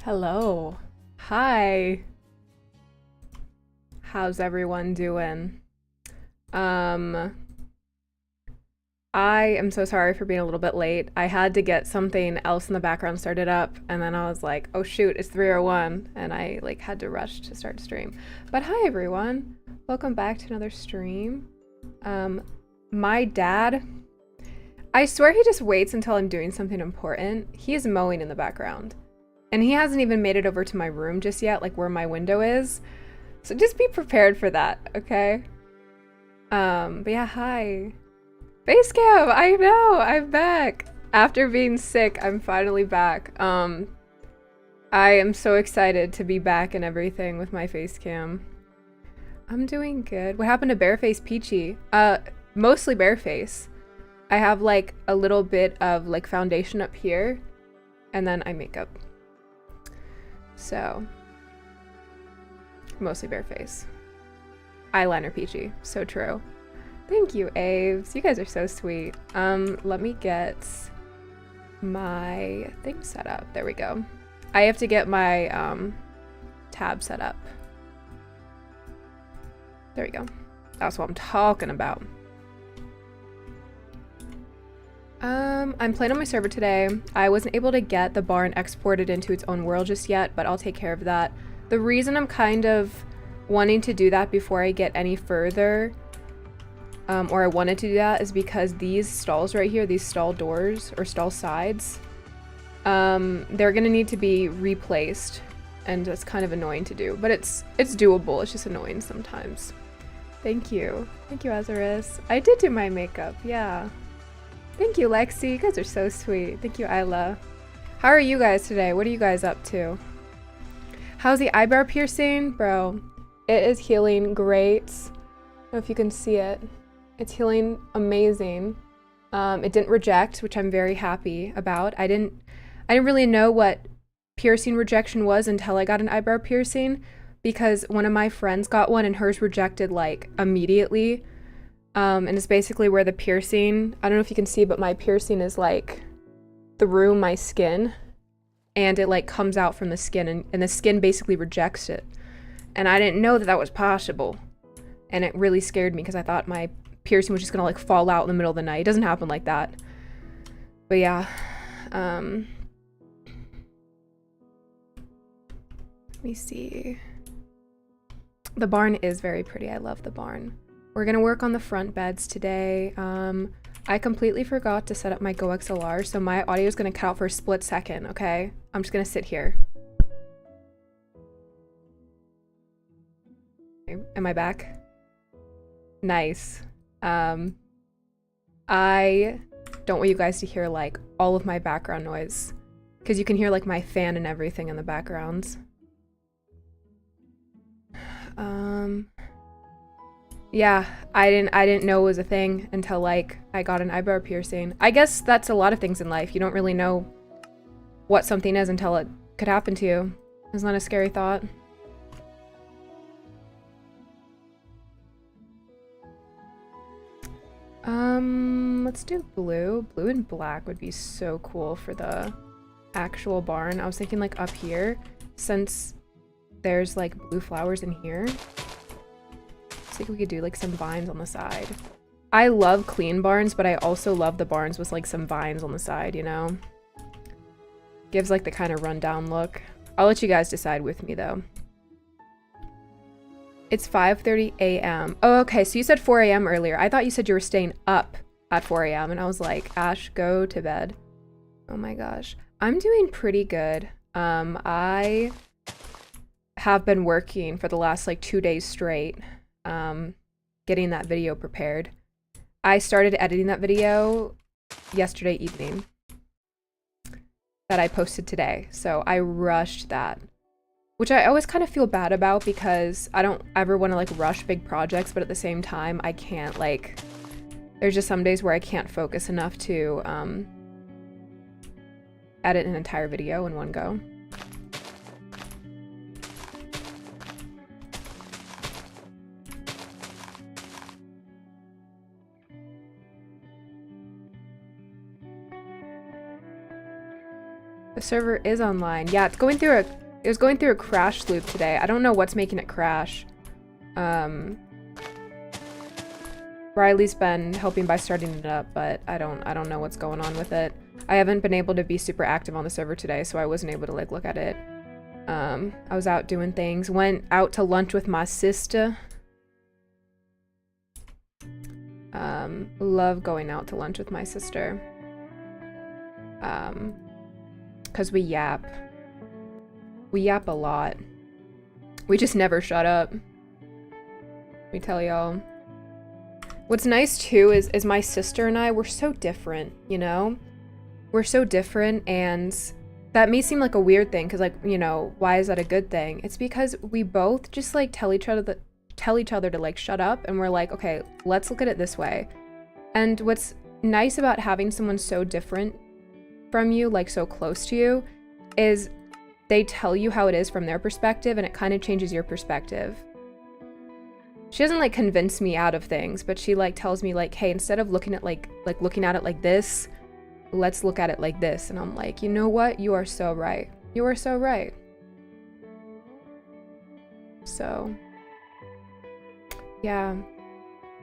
Hello. Hi. How's everyone doing? Um, I am so sorry for being a little bit late. I had to get something else in the background started up, and then I was like, oh shoot, it's 3:01, and I like had to rush to start stream. But hi everyone. Welcome back to another stream. Um, my dad, I swear he just waits until I'm doing something important. He is mowing in the background. And he hasn't even made it over to my room just yet, like where my window is. So just be prepared for that, okay? But yeah, hi. Basecamp, I know, I'm back. After being sick, I'm finally back. I am so excited to be back and everything with my face cam. I'm doing good. What happened to Bareface Peachy? Mostly Bareface. I have like a little bit of like foundation up here, and then eye makeup. So, mostly Bareface. Eyeliner Peachy, so true. Thank you, Aves. You guys are so sweet. Let me get my thing set up. There we go. I have to get my tab set up. There we go. That's what I'm talking about. I'm playing on my server today. I wasn't able to get the barn exported into its own world just yet, but I'll take care of that. The reason I'm kind of wanting to do that before I get any further, or I wanted to do that, is because these stalls right here, these stall doors, or stall sides, they're gonna need to be replaced, and it's kind of annoying to do, but it's doable. It's just annoying sometimes. Thank you. Thank you, Azarus. I did do my makeup, yeah. Thank you, Lexi. You guys are so sweet. Thank you, Isla. How are you guys today? What are you guys up to? How's the eyebrow piercing? Bro, it is healing great. I don't know if you can see it. It's healing amazing. It didn't reject, which I'm very happy about. I didn't really know what piercing rejection was until I got an eyebrow piercing, because one of my friends got one and hers rejected like immediately. And it's basically where the piercing, I don't know if you can see, but my piercing is like through my skin, and it like comes out from the skin, and the skin basically rejects it. And I didn't know that that was possible. And it really scared me because I thought my piercing was just gonna like fall out in the middle of the night. It doesn't happen like that. But yeah. Let me see. The barn is very pretty. I love the barn. We're gonna work on the front beds today. I completely forgot to set up my Go XLR, so my audio is gonna cut out for a split second, okay? I'm just gonna sit here. Okay, am I back? Nice. I don't want you guys to hear like all of my background noise, because you can hear like my fan and everything in the background. Yeah, I didn't know it was a thing until like I got an eyebrow piercing. I guess that's a lot of things in life. You don't really know what something is until it could happen to you. Isn't that a scary thought? Let's do blue. Blue and black would be so cool for the actual barn. I was thinking like up here, since there's like blue flowers in here. I think we could do like some vines on the side. I love clean barns, but I also love the barns with like some vines on the side, you know? Gives like the kind of rundown look. I'll let you guys decide with me though. It's 5:30 a.m. Oh, okay, so you said 4 a.m. earlier. I thought you said you were staying up at 4 a.m. and I was like, Ash, go to bed. Oh my gosh. I'm doing pretty good. I have been working for the last like 2 days straight. Getting that video prepared. I started editing that video yesterday evening that I posted today, so I rushed that, which I always kind of feel bad about because I don't ever want to like rush big projects, but at the same time I can't, like, there's just some days where I can't focus enough to edit an entire video in one go. The server is online. Yeah, it was going through a crash loop today. I don't know what's making it crash. Riley's been helping by starting it up, but I don't know what's going on with it. I haven't been able to be super active on the server today, so I wasn't able to like look at it. I was out doing things. Went out to lunch with my sister. Love going out to lunch with my sister. 'Cause we yap. We yap a lot. We just never shut up. Let me tell y'all. What's nice too is my sister and I, we're so different, you know? We're so different, and that may seem like a weird thing because, like, you know, why is that a good thing? It's because we both just like tell each other to like shut up, and we're like, okay, let's look at it this way. And what's nice about having someone so different from you, like so close to you, is they tell you how it is from their perspective, and it kind of changes your perspective. She doesn't like convince me out of things, but she like tells me like, hey, instead of looking at looking at it like this, let's look at it like this. And I'm like, you know what? You are so right. You are so right. So yeah,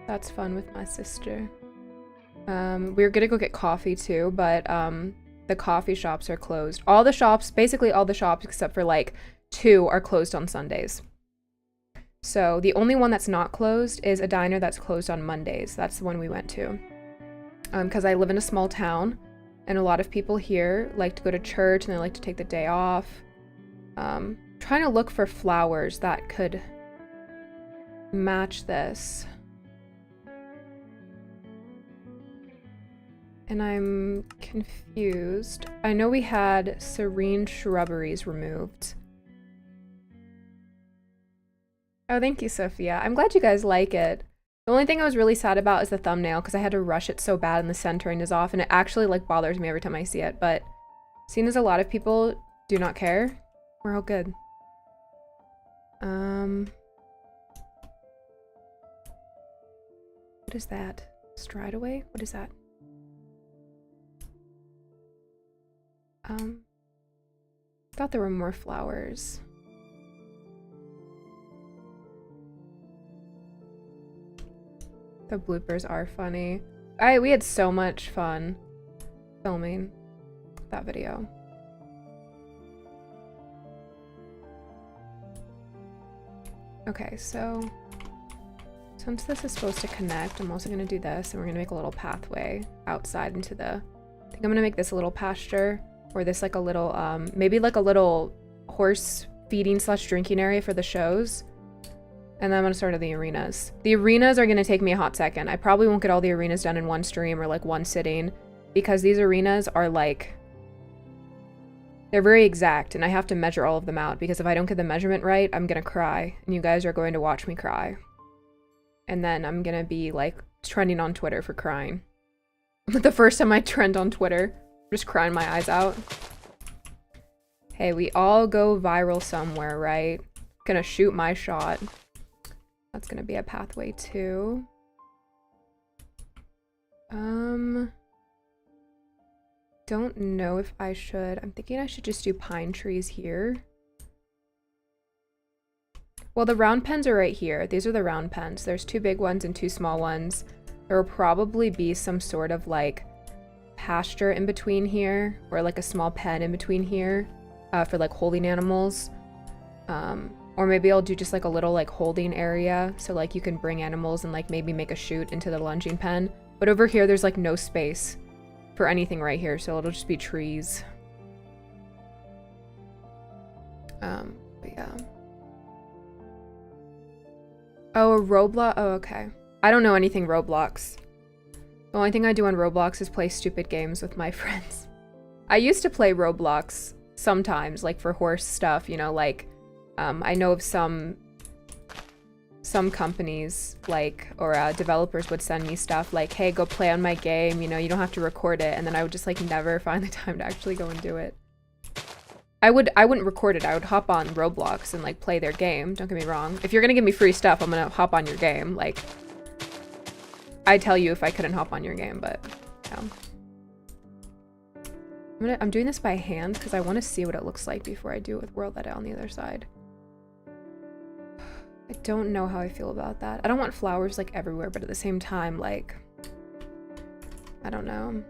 that's fun with my sister. We were gonna go get coffee too, but the coffee shops are closed. All the shops, basically all the shops except for like 2 are closed on Sundays. So the only one that's not closed is a diner that's closed on Mondays. That's the one we went to. Because I live in a small town, and a lot of people here like to go to church and they like to take the day off. Trying to look for flowers that could match this. And I'm confused. I know we had serene shrubberies removed. Oh, thank you, Sophia. I'm glad you guys like it. The only thing I was really sad about is the thumbnail, because I had to rush it so bad and the centering is off, and it actually like bothers me every time I see it. But seeing as a lot of people do not care, we're all good. What is that? Stride away? What is that? Thought there were more flowers. The bloopers are funny. We had so much fun filming that video. Okay, so since this is supposed to connect, I'm also gonna do this, and we're gonna make a little pathway outside into the, I think I'm gonna make this a little pasture, or this like a little, maybe like a little horse feeding / drinking area for the shows. And then I'm gonna start at the arenas. The arenas are gonna take me a hot second. I probably won't get all the arenas done in one stream or like one sitting, because these arenas are like, they're very exact, and I have to measure all of them out, because if I don't get the measurement right, I'm gonna cry, and you guys are going to watch me cry. And then I'm gonna be like trending on Twitter for crying. The first time I trend on Twitter, just crying my eyes out. Hey, we all go viral somewhere, right? Gonna shoot my shot. That's gonna be a pathway too. Don't know if I should. I'm thinking I should just do pine trees here. Well, the round pens are right here. These are the round pens. There's 2 big ones and 2 small ones. There will probably be some sort of like pasture in between here, or like a small pen in between here for like holding animals. Or maybe I'll do just like a little like holding area, so like you can bring animals and like maybe make a chute into the lunging pen. But over here there's like no space for anything right here, so it'll just be trees. But yeah. Oh, Roblox. Oh, okay. I don't know anything Roblox. The only thing I do on Roblox is play stupid games with my friends. I used to play Roblox sometimes, like for horse stuff, you know, like I know of some companies like, or developers would send me stuff like, hey, go play on my game, you know, you don't have to record it, and then I would just like never find the time to actually go and do it. I wouldn't record it. I would hop on Roblox and like play their game. Don't get me wrong. If you're gonna give me free stuff, I'm gonna hop on your game. Like, I'd tell you if I couldn't hop on your game, but yeah. I'm doing this by hand because I want to see what it looks like before I do it with World Edit on the other side. I don't know how I feel about that. I don't want flowers like everywhere, but at the same time, like, I don't know.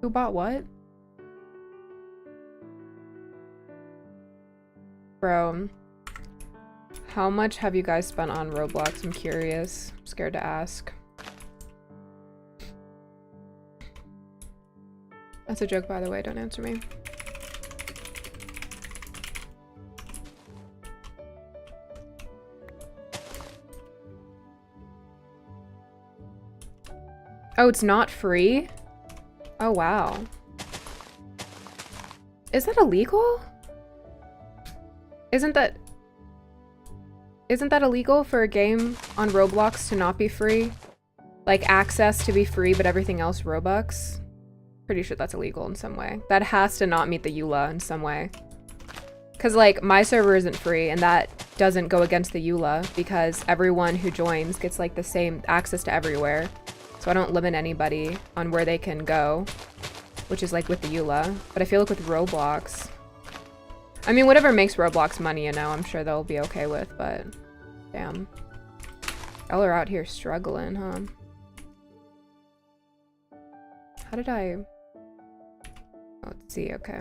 Who bought what? Bro, how much have you guys spent on Roblox? I'm curious. I'm scared to ask. That's a joke, by the way. Don't answer me. Oh, it's not free? Oh, wow. Is that illegal? Isn't that illegal for a game on Roblox to not be free? Like, access to be free, but everything else Robux? Pretty sure that's illegal in some way. That has to not meet the EULA in some way. Because, like, my server isn't free, and that doesn't go against the EULA, because everyone who joins gets, like, the same access to everywhere. So I don't limit anybody on where they can go, which is, like, with the EULA. But I feel like with Roblox... I mean, whatever makes Roblox money, you know, I'm sure they'll be okay with, but... Damn. Y'all are out here struggling, huh? How did I... Oh, let's see, okay.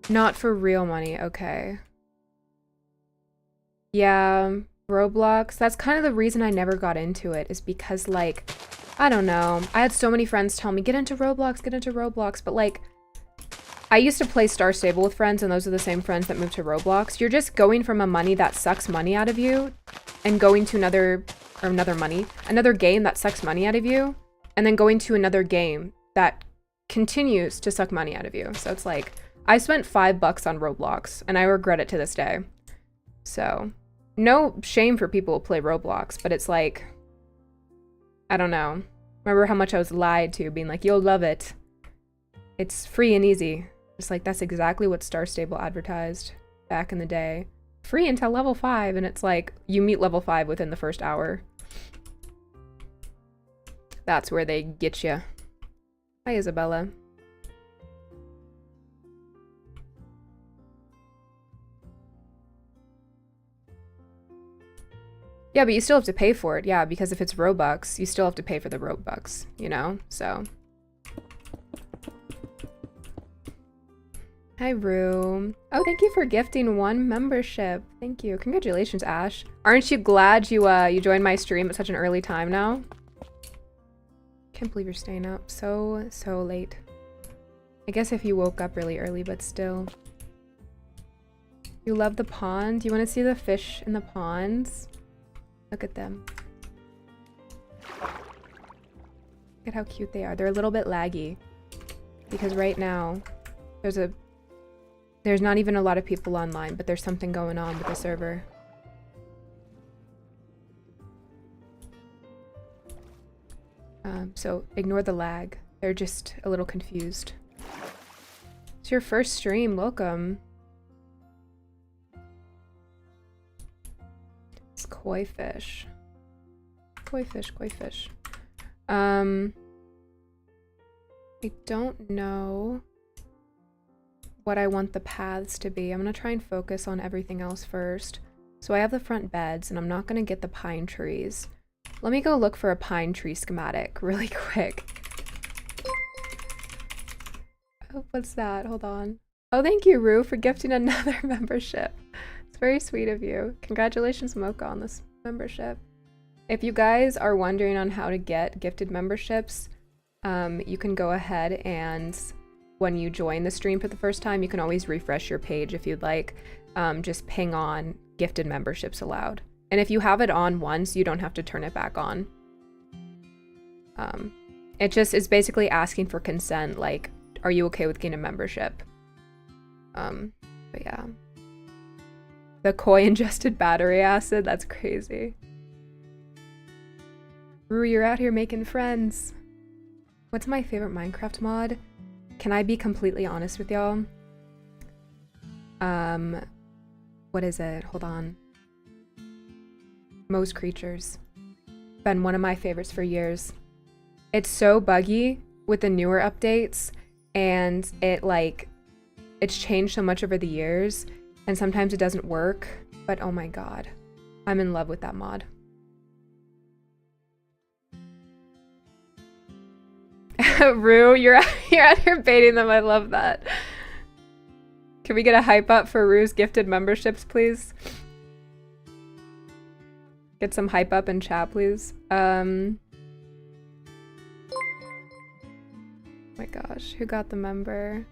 Not for real money, okay. Yeah, Roblox. That's kind of the reason I never got into it, is because, like, I don't know. I had so many friends tell me, get into Roblox, but, like, I used to play Star Stable with friends, and those are the same friends that moved to Roblox. You're just going from a money that sucks money out of you and going to another game that sucks money out of you, and then going to another game that continues to suck money out of you. So it's like, I spent $5 on Roblox, and I regret it to this day. So, no shame for people who play Roblox, but it's like, I don't know. Remember how much I was lied to, being like, you'll love it. It's free and easy. Just like, that's exactly what Star Stable advertised back in the day. Free until level 5, and it's like, you meet level 5 within the first hour. That's where they get you. Hi, Isabella. Yeah, but you still have to pay for it. Yeah, because if it's Robux, you still have to pay for the Robux, you know? So. Hi, Rue. Oh, thank you for gifting 1 membership. Thank you. Congratulations, Ash. Aren't you glad you joined my stream at such an early time now? Can't believe you're staying up so late. I guess if you woke up really early, but still. You love the pond? You want to see the fish in the ponds? Look at them. Look at how cute they are. They're a little bit laggy. Because right now, there's not even a lot of people online, but there's something going on with the server. So ignore the lag. They're just a little confused. It's your first stream. Welcome. It's koi fish. Koi fish, koi fish. I don't know what I want the paths to be. I'm gonna try and focus on everything else first. So I have the front beds, and I'm not gonna get the pine trees. Let me go look for a pine tree schematic really quick. Oh, what's that? Hold on. Oh, thank you, Rue, for gifting another membership. It's very sweet of you. Congratulations, Mocha, on this membership. If you guys are wondering on how to get gifted memberships, you can go ahead and when you join the stream for the first time, you can always refresh your page if you'd like. Just ping on gifted memberships allowed. And if you have it on once, you don't have to turn it back on. It just is basically asking for consent, like, are you okay with getting a membership? But yeah. The koi ingested battery acid, that's crazy. Rue, you're out here making friends. What's my favorite Minecraft mod? Can I be completely honest with y'all? What is it? Hold on. Most Creatures. Been one of my favorites for years. It's so buggy with the newer updates, and it's changed so much over the years, and sometimes it doesn't work, but oh my god. I'm in love with that mod. Rue, you're out here baiting them. I love that. Can we get a hype up for Rue's gifted memberships, please? Get some hype up in chat, please. Oh my gosh, who got the member?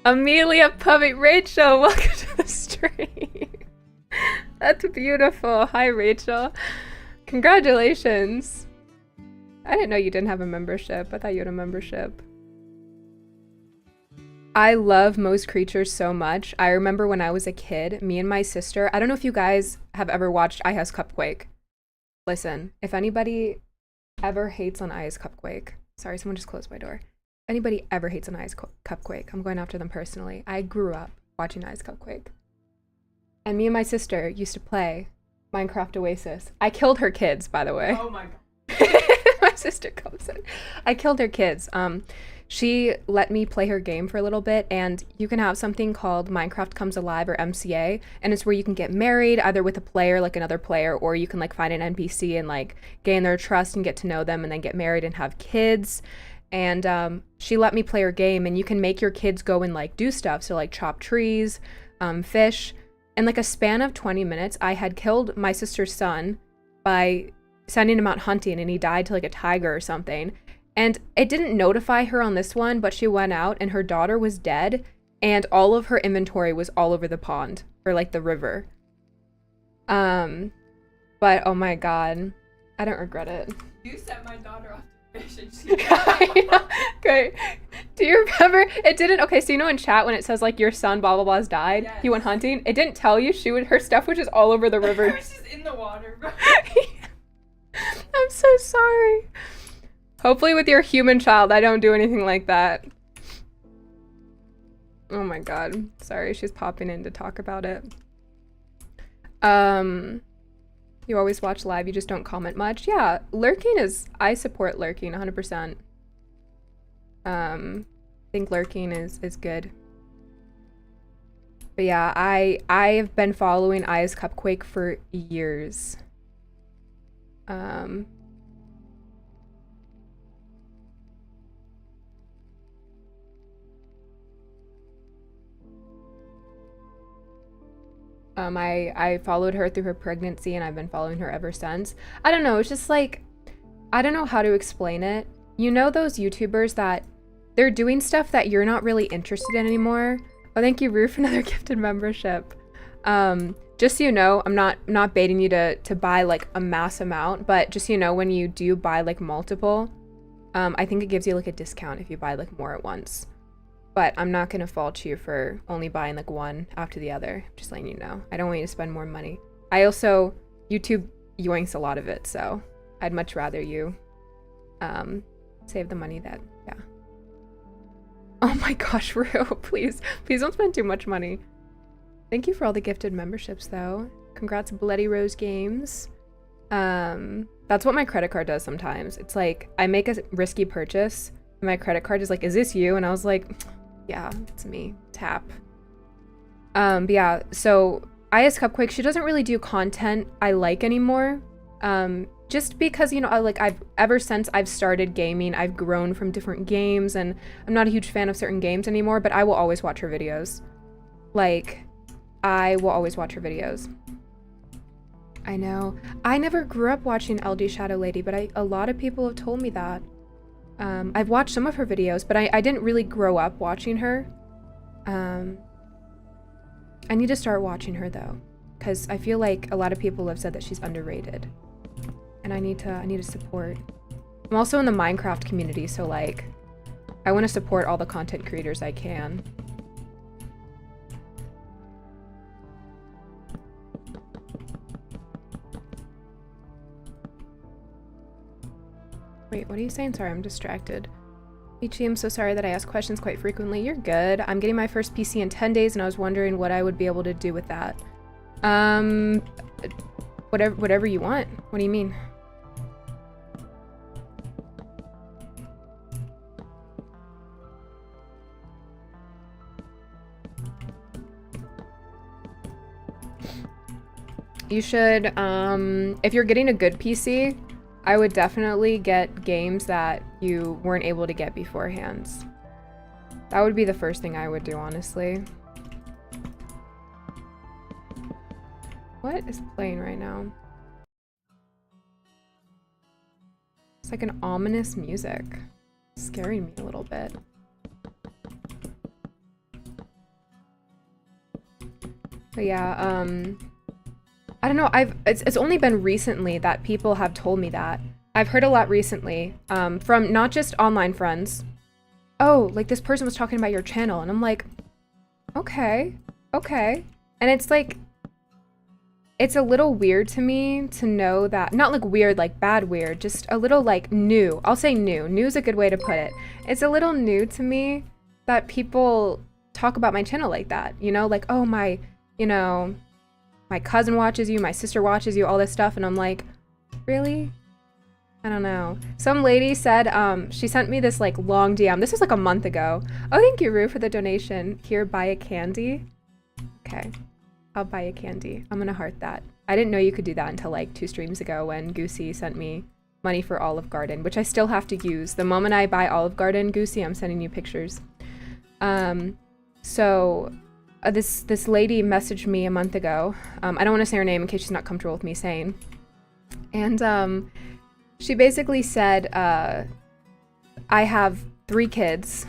Amelia Puppy. Rachel, welcome to the stream. That's beautiful. Hi, Rachel. Congratulations. I didn't know you didn't have a membership. I thought you had a membership. I love Most Creatures so much. I remember when I was a kid, me and my sister, I don't know if you guys have ever watched I Has Cupquake. Listen, if anybody ever hates on I Has Cupquake, sorry, someone just closed my door. If anybody ever hates on I Has Cupquake, I'm going after them personally. I grew up watching I Has Cupquake. And me and my sister used to play Minecraft Oasis. I killed her kids, by the way. Oh my god. My sister comes in. I killed her kids. She let me play her game for a little bit, and you can have something called Minecraft Comes Alive, or MCA, and it's where you can get married either with a player, like another player, or you can like find an NPC and like gain their trust and get to know them and then get married and have kids. And she let me play her game, and you can make your kids go and like do stuff, so like chop trees, fish. In like a span of 20 minutes, I had killed my sister's son by sending him out hunting, and he died to like a tiger or something. And it didn't notify her on this one, but she went out and her daughter was dead, and all of her inventory was all over the pond, or like the river. But oh my god, I don't regret it. You sent my daughter off to fish and she Great. Do you remember? It didn't, okay, so you know in chat when it says like your son blah blah blah's died, yes. He went hunting, it didn't tell you her stuff was just all over the river. It was just in the water, bro. I'm so sorry. Hopefully with your human child, I don't do anything like that. Oh my god. Sorry, she's popping in to talk about it. You always watch live, you just don't comment much. Yeah, lurking is... I support lurking 100%. I think lurking is good. But yeah, I've been following I Has Cupquake for years. I followed her through her pregnancy, and I've been following her ever since. I don't know, it's just like, I don't know how to explain it. You know those YouTubers that they're doing stuff that you're not really interested in anymore? Oh, thank you, Rue, for another gifted membership. Just so you know, I'm not baiting you to buy like a mass amount, but just so you know, when you do buy like multiple, I think it gives you like a discount if you buy like more at once. But I'm not gonna fault you for only buying like one after the other. Just letting you know. I don't want you to spend more money. I also, YouTube yoinks a lot of it, so I'd much rather you save the money that, yeah. Oh my gosh, Rue, please don't spend too much money. Thank you for all the gifted memberships though. Congrats, Bloody Rose Games. That's what my credit card does sometimes. It's like, I make a risky purchase, and my credit card is like, is this you? And I was like, yeah, it's me. Tap. But yeah, so I Has Cupquake, she doesn't really do content I like anymore. Just because, you know, ever since I've started gaming, I've grown from different games, and I'm not a huge fan of certain games anymore, but I will always watch her videos. Like, I will always watch her videos. I know. I never grew up watching LD Shadow Lady, but a lot of people have told me that. I've watched some of her videos, but I didn't really grow up watching her. I need to start watching her though, because I feel like a lot of people have said that she's underrated, and I need to support. I'm also in the Minecraft community, so like, I want to support all the content creators I can. Wait, what are you saying? Sorry, I'm distracted. Peachy, I'm so sorry that I ask questions quite frequently. You're good. I'm getting my first PC in 10 days, and I was wondering what I would be able to do with that. Um, whatever you want. What do you mean? You should, if you're getting a good PC, I would definitely get games that you weren't able to get beforehand. That would be the first thing I would do, honestly. What is playing right now? It's like an ominous music. It's scaring me a little bit. But yeah, I don't know, it's only been recently that people have told me that. I've heard a lot recently, from not just online friends. Oh, like this person was talking about your channel, and I'm like, okay. And it's like, it's a little weird to me to know that, not like weird, like bad weird, just a little like new. I'll say new. New is a good way to put it. It's a little new to me that people talk about my channel like that, you know? Like, oh, my cousin watches you, my sister watches you, all this stuff. And I'm like, really? I don't know. Some lady said, she sent me this like long DM. This was like a month ago. Oh, thank you, Rue, for the donation. Here, buy a candy. Okay. I'll buy a candy. I'm gonna heart that. I didn't know you could do that until like 2 streams ago when Goosey sent me money for Olive Garden, which I still have to use. The moment I buy Olive Garden, Goosey, I'm sending you pictures. This lady messaged me a month ago. I don't want to say her name in case she's not comfortable with me saying. And she basically said, I have 3 kids,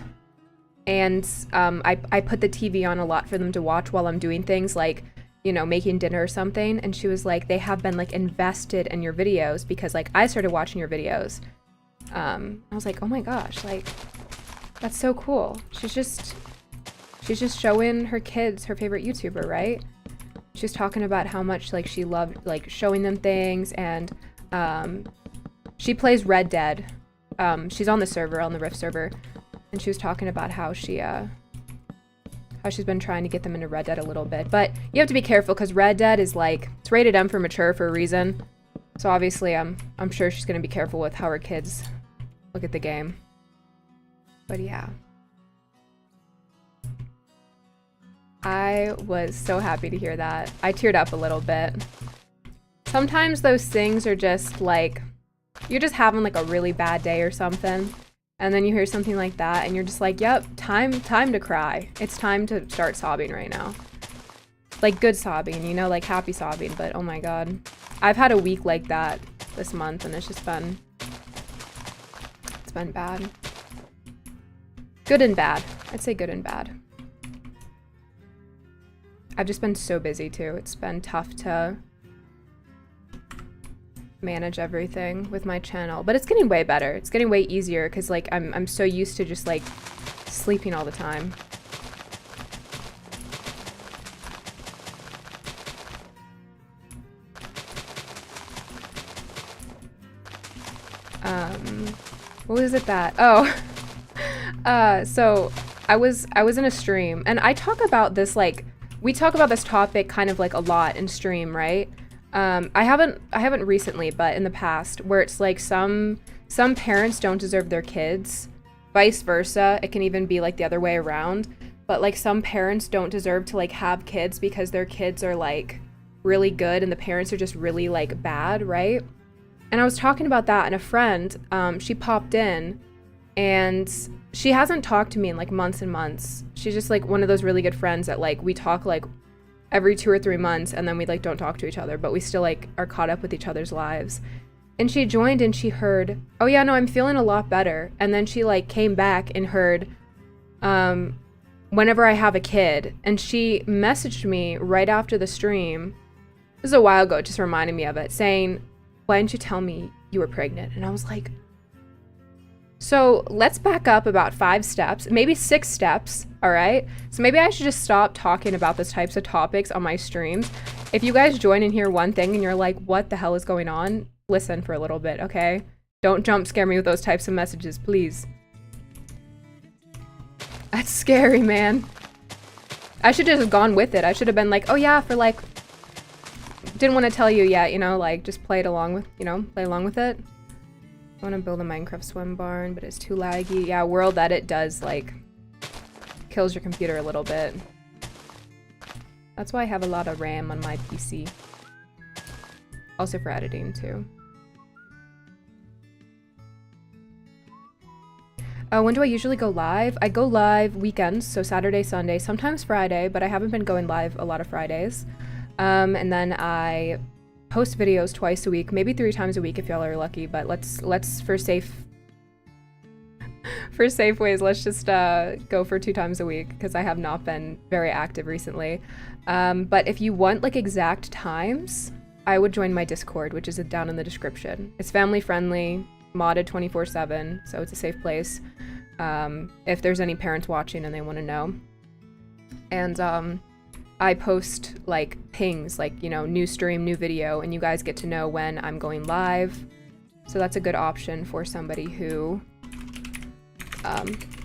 and I put the TV on a lot for them to watch while I'm doing things like, you know, making dinner or something. And she was like, they have been like invested in your videos because like I started watching your videos. I was like, oh my gosh, like that's so cool. She's just showing her kids her favorite YouTuber, right? She's talking about how much like she loved like showing them things, and she plays Red Dead. She's on the server, on the Rift server, and she was talking about how she's been trying to get them into Red Dead a little bit. But you have to be careful because Red Dead is like, it's rated M for mature for a reason. So obviously I'm sure she's gonna be careful with how her kids look at the game. But yeah. I was so happy to hear that. I teared up a little bit. Sometimes those things are just like, you're just having like a really bad day or something, and then you hear something like that and you're just like, yep, time to cry. It's time to start sobbing right now. Like good sobbing, you know, like happy sobbing, but oh my god. I've had a week like that this month and it's been bad. Good and bad. I'd say good and bad. I've just been so busy too. It's been tough to manage everything with my channel, but it's getting way better. It's getting way easier because like I'm so used to just like sleeping all the time. What was it that? Oh, so I was in a stream and I talk about this like, we talk about this topic kind of like a lot in stream, right? I haven't recently, but in the past, where it's like some parents don't deserve their kids, vice versa. It can even be like the other way around, but like some parents don't deserve to like have kids because their kids are like really good and the parents are just really like bad, right? And I was talking about that, and a friend, she popped in and she hasn't talked to me in like months and months. She's just like one of those really good friends that like we talk like every 2 or 3 months, and then we like don't talk to each other, but we still like are caught up with each other's lives. And she joined and she heard, oh yeah, no, I'm feeling a lot better. And then she like came back and heard, whenever I have a kid. And she messaged me right after the stream, this is a while ago, just reminded me of it, saying, why didn't you tell me you were pregnant? And I was like, so let's back up about 5 steps, maybe 6 steps, all right? So maybe I should just stop talking about those types of topics on my streams. If you guys join and hear one thing and you're like, what the hell is going on? Listen for a little bit, okay? Don't jump scare me with those types of messages, please. That's scary, man. I should have just gone with it. I should have been like, oh yeah, for like didn't want to tell you yet, you know, like just play it along with, you know, play along with it. I want to build a Minecraft swim barn, but it's too laggy. Yeah, World Edit does like kills your computer a little bit. That's why I have a lot of RAM on my PC. Also for editing too. When do I usually go live? I go live weekends, so Saturday, Sunday, sometimes Friday, but I haven't been going live a lot of Fridays. And then I post videos twice a week, maybe 3 times a week if y'all are lucky, but let's for safe ways, let's just go for 2 times a week because I have not been very active recently. But if you want like exact times, I would join my Discord, which is down in the description. It's family friendly, modded 24/7, so it's a safe place if there's any parents watching and they want to know. And I post like pings, like, you know, new stream, new video, and you guys get to know when I'm going live. So that's a good option for somebody who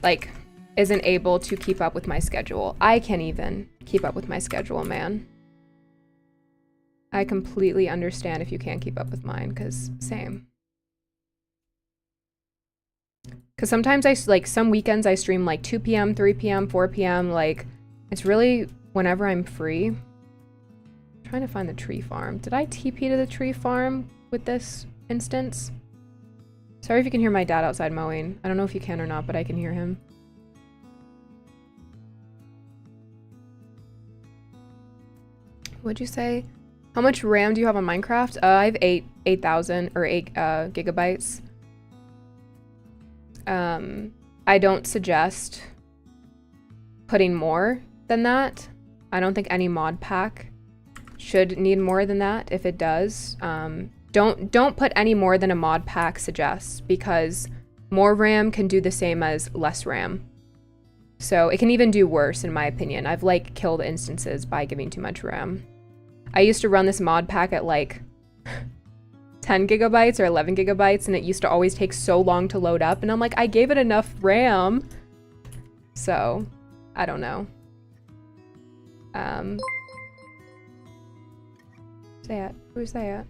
like isn't able to keep up with my schedule. I can't even keep up with my schedule, man. I completely understand if you can't keep up with mine, because same. Because sometimes some weekends I stream like 2 p.m., 3 p.m., 4 p.m. Like, it's really whenever I'm free. I'm trying to find the tree farm. Did I TP to the tree farm with this instance? Sorry if you can hear my dad outside mowing. I don't know if you can or not, but I can hear him. What'd you say? How much RAM do you have on Minecraft? I have 8,000 or 8 gigabytes. I don't suggest putting more than that. I don't think any mod pack should need more than that. If it does, don't put any more than a mod pack suggests, because more RAM can do the same as less RAM. So it can even do worse, in my opinion. I've like killed instances by giving too much RAM. I used to run this mod pack at like 10 gigabytes or 11 gigabytes, and it used to always take so long to load up, and I'm like, I gave it enough RAM. So, I don't know. Say it. Who's that?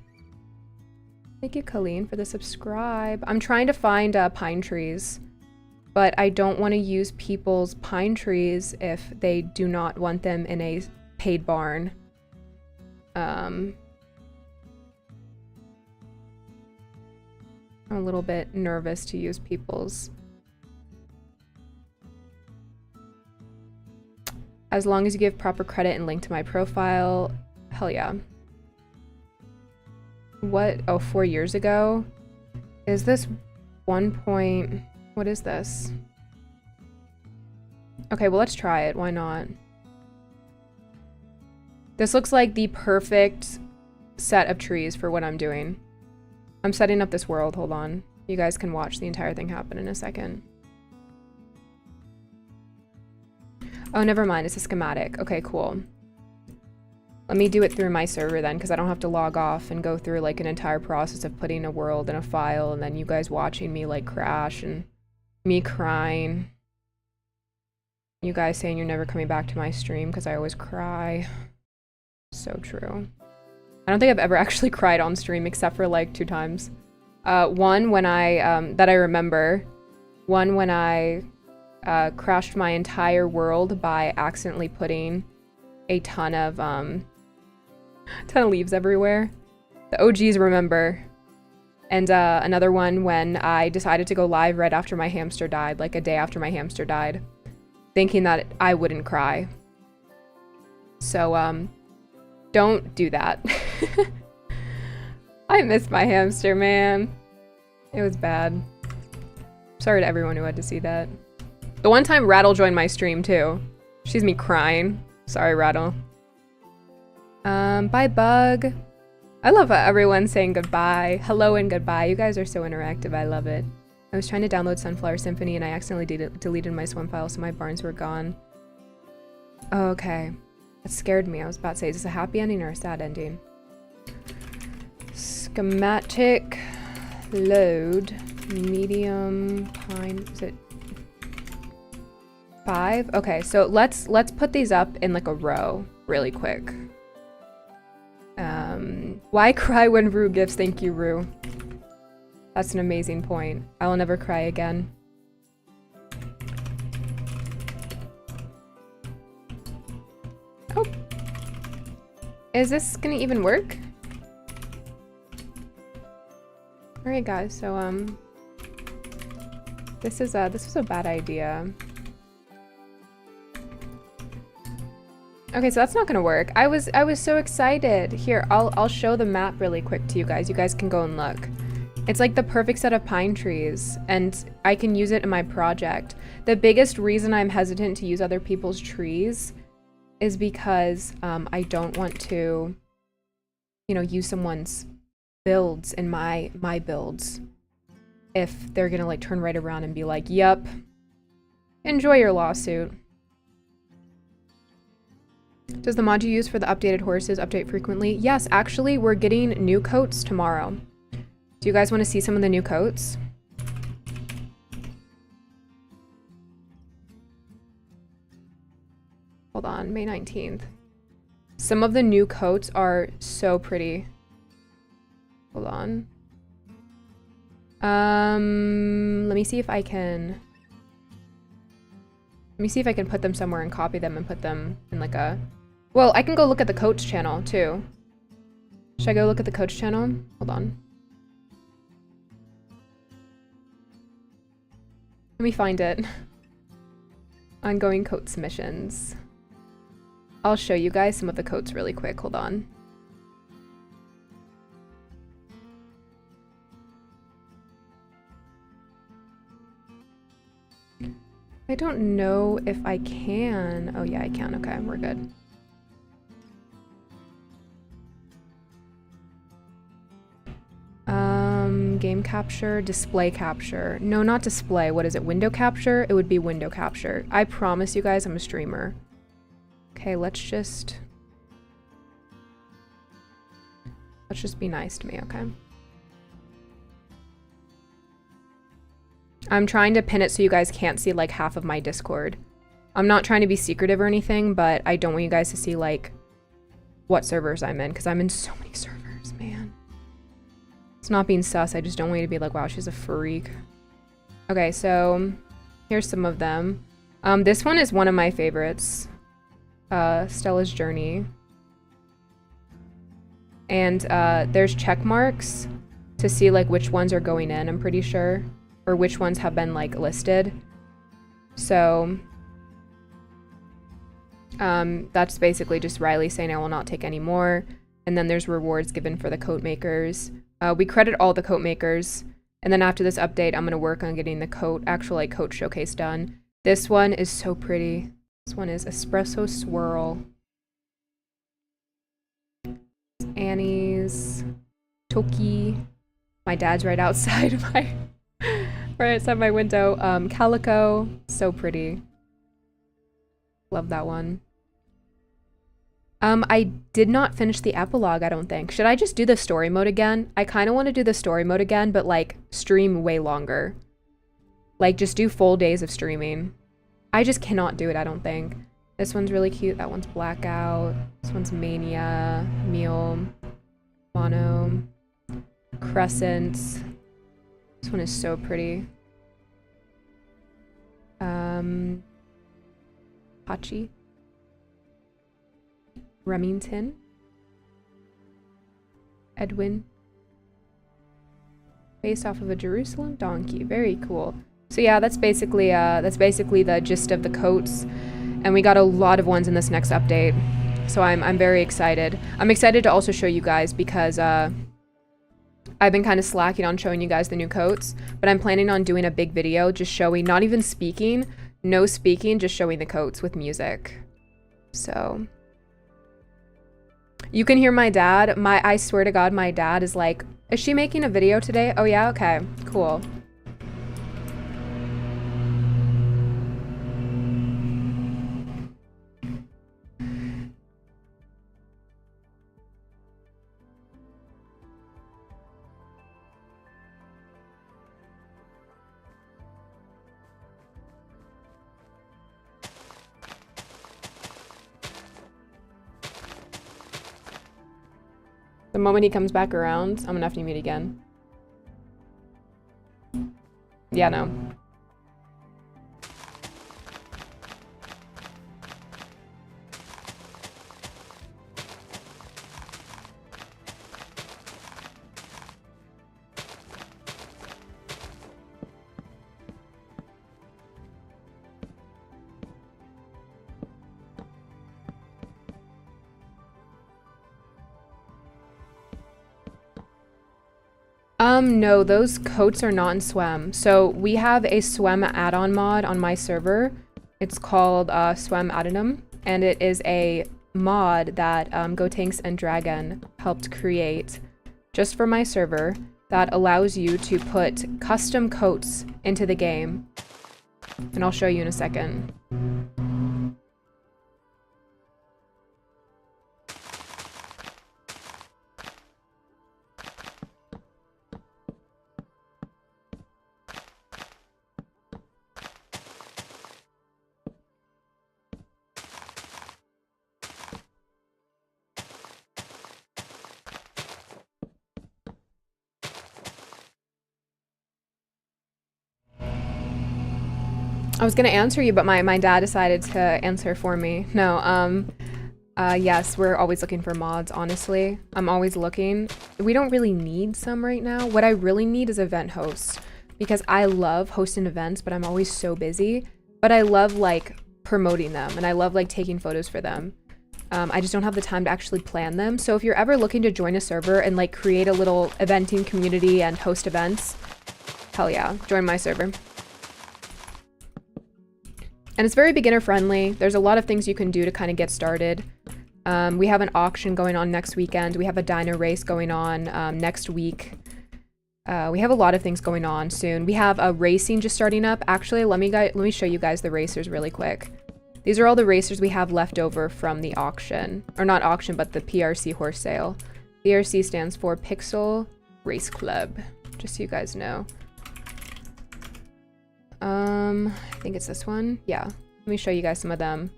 Thank you, Colleen, for the subscribe. I'm trying to find pine trees, but I don't want to use people's pine trees if they do not want them in a paid barn. I'm a little bit nervous to use people's. As long as you give proper credit and link to my profile, hell yeah. What? Oh, 4 years ago? Is this 1 point? What is this? Okay, well, let's try it. Why not? This looks like the perfect set of trees for what I'm doing. I'm setting up this world. Hold on. You guys can watch the entire thing happen in a second. Oh, never mind. It's a schematic. Okay, cool. Let me do it through my server then, because I don't have to log off and go through like an entire process of putting a world in a file and then you guys watching me like crash and me crying. You guys saying you're never coming back to my stream because I always cry. So true. I don't think I've ever actually cried on stream except for like 2 times. One when I, that I remember. One when I crashed my entire world by accidentally putting a ton of leaves everywhere. The OGs remember. And another one when I decided to go live right after my hamster died, like a day after my hamster died, thinking that I wouldn't cry. So, don't do that. I miss my hamster, man. It was bad. Sorry to everyone who had to see that. The one time Rattle joined my stream too. She's me crying. Sorry, Rattle. Bye, Bug. I love everyone saying goodbye. Hello and goodbye. You guys are so interactive. I love it. I was trying to download Sunflower Symphony and I accidentally deleted my swim file, so my barns were gone. Oh, okay. That scared me. I was about to say, is this a happy ending or a sad ending? Schematic. Load. Medium. Pine. Is it 5? Okay, so let's put these up in like a row really quick. Why cry when Rue gives? Thank you, Rue. That's an amazing point. I will never cry again. Oh. Is this gonna even work? Alright guys, so this was a bad idea. Okay, so that's not gonna work. I was so excited. Here, I'll show the map really quick to you guys. You guys can go and look. It's like the perfect set of pine trees, and I can use it in my project. The biggest reason I'm hesitant to use other people's trees is because I don't want to, you know, use someone's builds in my builds if they're gonna like turn right around and be like, "Yup, enjoy your lawsuit." Does the mod you use for the updated horses update frequently? Yes, actually, we're getting new coats tomorrow. Do you guys want to see some of the new coats? Hold on, May 19th. Some of the new coats are so pretty. Hold on. Let me see if I can... Let me see if I can put them somewhere and copy them and put them in like a... Well, I can go look at the coach channel too. Should I go look at the coach channel? Hold on. Let me find it. Ongoing coat submissions. I'll show you guys some of the coats really quick. Hold on. I don't know if I can. Oh yeah, I can. Okay, we're good. Game capture, display capture. No, not display. What is it? Window capture? It would be window capture. I promise you guys I'm a streamer. Okay, let's just be nice to me, okay? I'm trying to pin it so you guys can't see like half of my Discord. I'm not trying to be secretive or anything, but I don't want you guys to see like what servers I'm in, because I'm in so many servers, man. It's not being sus, I just don't want you to be like, wow, she's a freak. Okay, so here's some of them. This one is one of my favorites. Stella's Journey. And there's check marks to see like which ones are going in, I'm pretty sure. Or which ones have been like listed. So that's basically just Riley saying I will not take any more. And then there's rewards given for the coat makers. We credit all the coat makers. And then after this update, I'm going to work on getting the actual like coat showcase done. This one is so pretty. This one is Espresso Swirl. Annie's. Toki. My dad's right outside my right outside my window. Calico. So pretty. Love that one. I did not finish the epilogue, I don't think. Should I just do the story mode again? I kind of want to do the story mode again, but like stream way longer. Like just do full days of streaming. I just cannot do it, I don't think. This one's really cute. That one's Blackout. This one's Mania. Meal. Mono. Crescent. This one is so pretty. Hachi. Remington. Edwin. Based off of a Jerusalem donkey. Very cool. So yeah, that's basically the gist of the coats. And we got a lot of ones in this next update. So I'm very excited. I'm excited to also show you guys because I've been kind of slacking on showing you guys the new coats, but I'm planning on doing a big video just showing, not even speaking, no speaking, just showing the coats with music. So you can hear my dad. I swear to God, my dad is like, is she making a video today? Oh yeah, okay, cool. The moment he comes back around, I'm gonna have to mute again. Yeah, no. No, those coats are not in SWEM. So we have a SWEM add-on mod on my server. It's called SWEM Addendum, and it is a mod that Gotenks and Dragon helped create just for my server that allows you to put custom coats into the game. And I'll show you in a second. I was gonna answer you, but my dad decided to answer for me. No, yes, we're always looking for mods, honestly. I'm always looking. We don't really need some right now. What I really need is event hosts, because I love hosting events, but I'm always so busy. But I love, like, promoting them, and I love, like, taking photos for them. I just don't have the time to actually plan them. So if you're ever looking to join a server and, like, create a little eventing community and host events, hell yeah, join my server. And it's very beginner friendly. There's a lot of things you can do to kind of get started. We have an auction going on next weekend. We have a dino race going on next week. We have a lot of things going on soon. We have a racing just starting up. Actually, let me show you guys the racers really quick. These are all the racers we have left over from the auction. Or not auction, but the PRC horse sale. PRC stands for Pixel Race Club, just so you guys know. I think it's this one. Yeah. Let me show you guys some of them.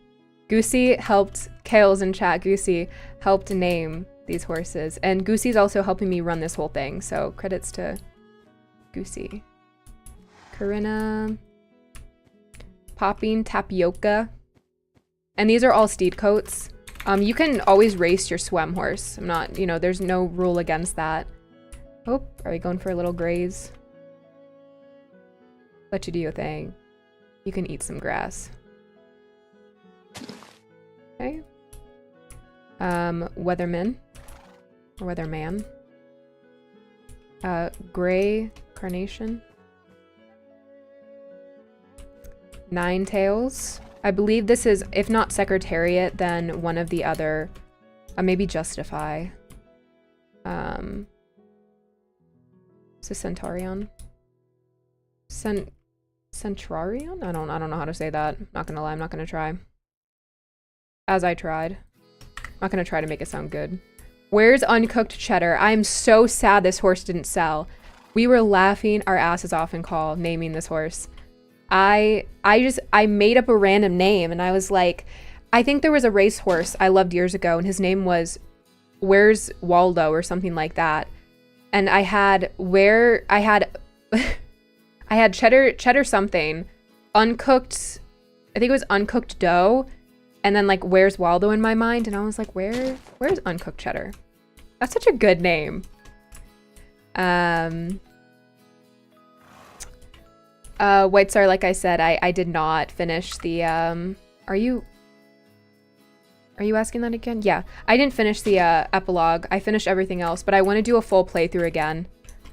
Goosey helped, Kale's in chat, Goosey helped name these horses. And Goosey's also helping me run this whole thing, so credits to Goosey. Corinna. Popping Tapioca. And these are all steed coats. You can always race your swim horse. I'm not, you know, there's no rule against that. Oh, are we going for a little graze? Let you do your thing. You can eat some grass. Okay. Weatherman. Or Weatherman. Gray Carnation. Nine Tails. I believe this is, if not Secretariat, then one of the other, maybe Justify. Is this Centaurion? Centrarion? I don't know how to say that. Not gonna lie, I'm not gonna try. As I tried. I'm not gonna try to make it sound good. Where's Uncooked Cheddar? I'm so sad this horse didn't sell. We were laughing our asses off in call naming this horse. I made up a random name and I was like, I think there was a racehorse I loved years ago and his name was Where's Waldo or something like that. And I had I had cheddar something, uncooked, I think it was uncooked dough, and then like Where's Waldo in my mind, and I was like, where's Uncooked Cheddar? That's such a good name. White Star, like I said, I did not finish the, are you asking that again? Yeah, I didn't finish the epilogue. I finished everything else, but I want to do a full playthrough again.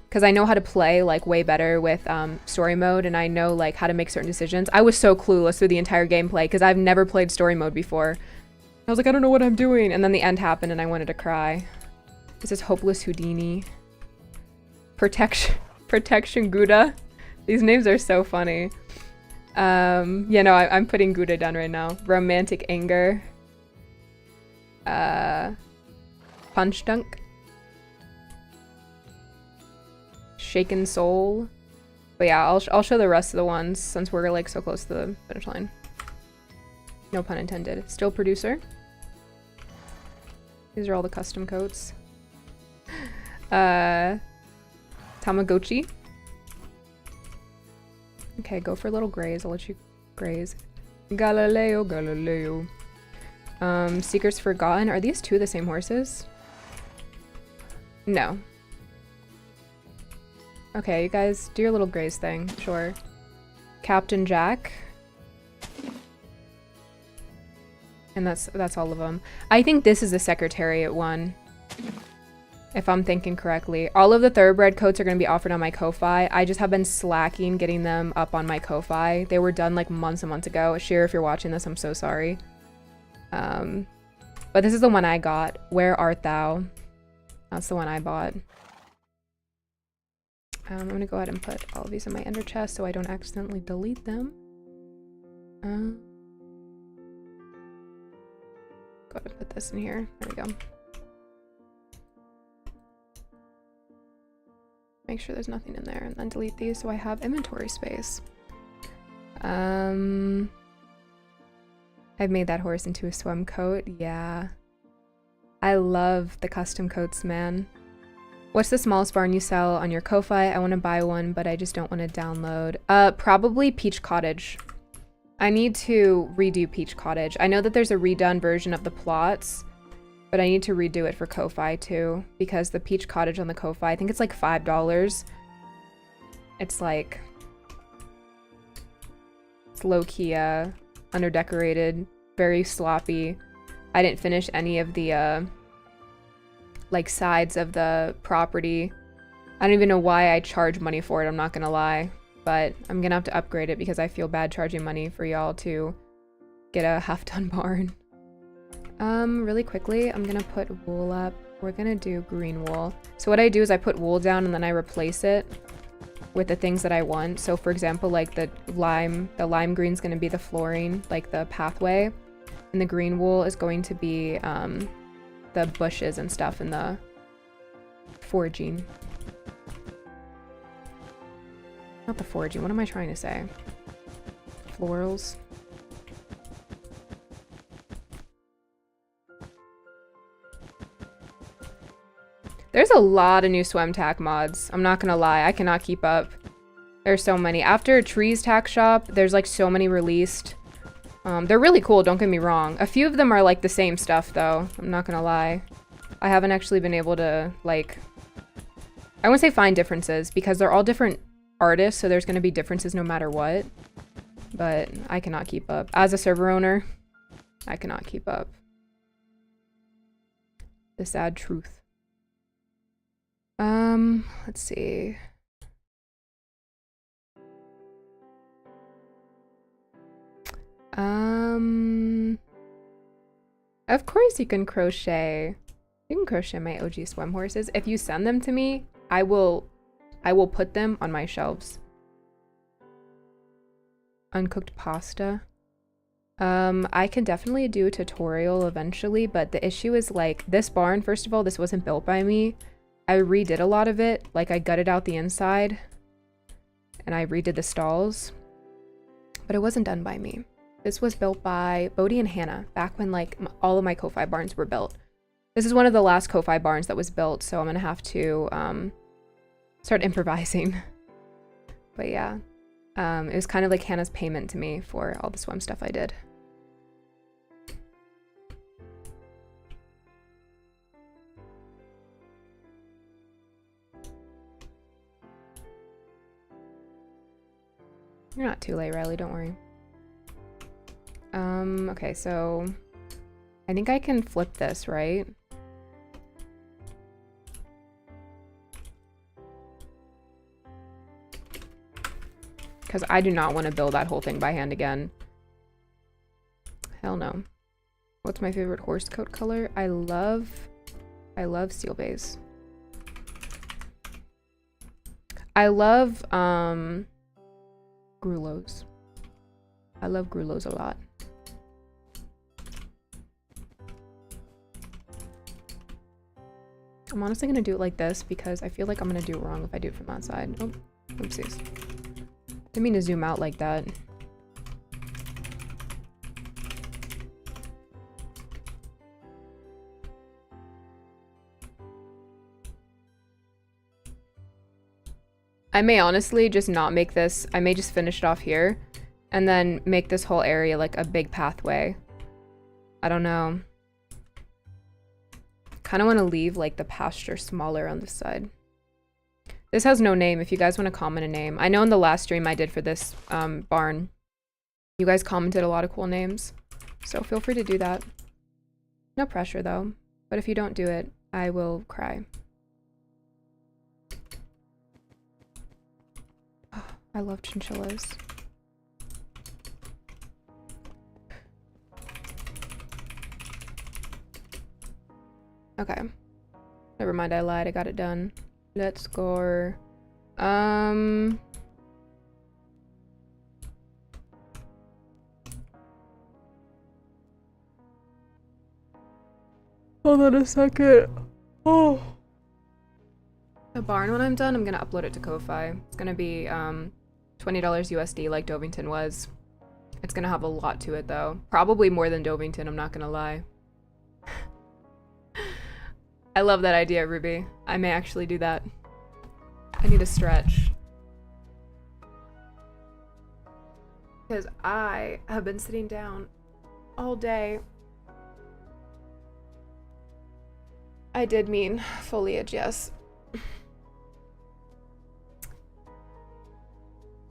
Because I know how to play, like, way better with story mode, and I know, like, how to make certain decisions. I was so clueless through the entire gameplay, because I've never played story mode before. I was like, I don't know what I'm doing, and then the end happened, and I wanted to cry. This is Hopeless Houdini. Protection Gouda. These names are so funny. Yeah, no, I'm putting Gouda down right now. Romantic Anger. Punch Dunk. Shaken Soul. But yeah, I'll show the rest of the ones since we're like so close to the finish line. No pun intended. Still Producer. These are all the custom coats. Tamagotchi. Okay, go for little graze. I'll let you graze. Galileo, Galileo. Seekers Forgotten. Are these two the same horses? No. Okay, you guys do your little graze thing. Sure. Captain Jack. And that's all of them. I think this is the Secretariat one. If I'm thinking correctly. All of the thoroughbred coats are going to be offered on my Ko-Fi. I just have been slacking getting them up on my Ko-Fi. They were done like months and months ago. Shira, if you're watching this, I'm so sorry. But this is the one I got. Where art thou? That's the one I bought. I'm going to go ahead and put all of these in my ender chest so I don't accidentally delete them. Go ahead and put this in here. There we go. Make sure there's nothing in there and then delete these so I have inventory space. I've made that horse into a swim coat. Yeah. I love the custom coats, man. What's the smallest barn you sell on your Ko-Fi? I want to buy one, but I just don't want to download. Probably Peach Cottage. I need to redo Peach Cottage. I know that there's a redone version of the plots, but I need to redo it for Ko-Fi too, because the Peach Cottage on the Ko-Fi, I think it's like $5. It's like... It's low-key, underdecorated, very sloppy. I didn't finish any of the, like, sides of the property. I don't even know why I charge money for it, I'm not gonna lie. But I'm gonna have to upgrade it because I feel bad charging money for y'all to get a half-done barn. Really quickly, I'm gonna put wool up. We're gonna do green wool. So what I do is I put wool down and then I replace it with the things that I want. So for example, like the lime green is gonna be the flooring, like the pathway. And the green wool is going to be the bushes and stuff in the foraging. Not the foraging, what am I trying to say? Florals. There's a lot of new swim tack mods. I'm not gonna lie, I cannot keep up. There's so many. After Trees Tack Shop, there's like so many released. They're really cool, don't get me wrong. A few of them are like the same stuff though, I'm not gonna lie. I haven't actually been able to like... I wouldn't say find differences because they're all different artists, so there's gonna be differences no matter what. But I cannot keep up. As a server owner, I cannot keep up. The sad truth. Let's see. Of course you can crochet. You can crochet my OG swim horses. If you send them to me, I will put them on my shelves. Uncooked pasta. I can definitely do a tutorial eventually, but the issue is like this barn, first of all, this wasn't built by me. I redid a lot of it. Like I gutted out the inside and I redid the stalls, but it wasn't done by me. This was built by Bodhi and Hannah back when like all of my Ko-Fi barns were built. This is one of the last Ko-Fi barns that was built, so I'm gonna have to start improvising. But yeah, it was kind of like Hannah's payment to me for all the swim stuff I did. You're not too late, Riley, don't worry. Okay, so I think I can flip this, right? Because I do not want to build that whole thing by hand again. Hell no. What's my favorite horse coat color? I love steel base. I love Grulos. I love Grulos a lot. I'm honestly gonna do it like this because I feel like I'm gonna do it wrong if I do it from that side. Oh, oopsies. Didn't mean to zoom out like that. I may honestly just not make this. I may just finish it off here and then make this whole area like a big pathway. I don't know. Kind of want to leave like the pasture smaller on this side. This has no name if you guys want to comment a name. I know in the last stream I did for this barn, you guys commented a lot of cool names. So feel free to do that. No pressure though. But if you don't do it, I will cry. Oh, I love chinchillas. Okay. Never mind, I lied. I got it done. Let's go. Hold on a second. Oh. The barn, when I'm done, I'm gonna upload it to Ko-Fi. It's gonna be $20 USD like Dovington was. It's gonna have a lot to it though. Probably more than Dovington, I'm not gonna lie. I love that idea, Ruby. I may actually do that. I need a stretch. Because I have been sitting down all day. I did mean foliage, yes.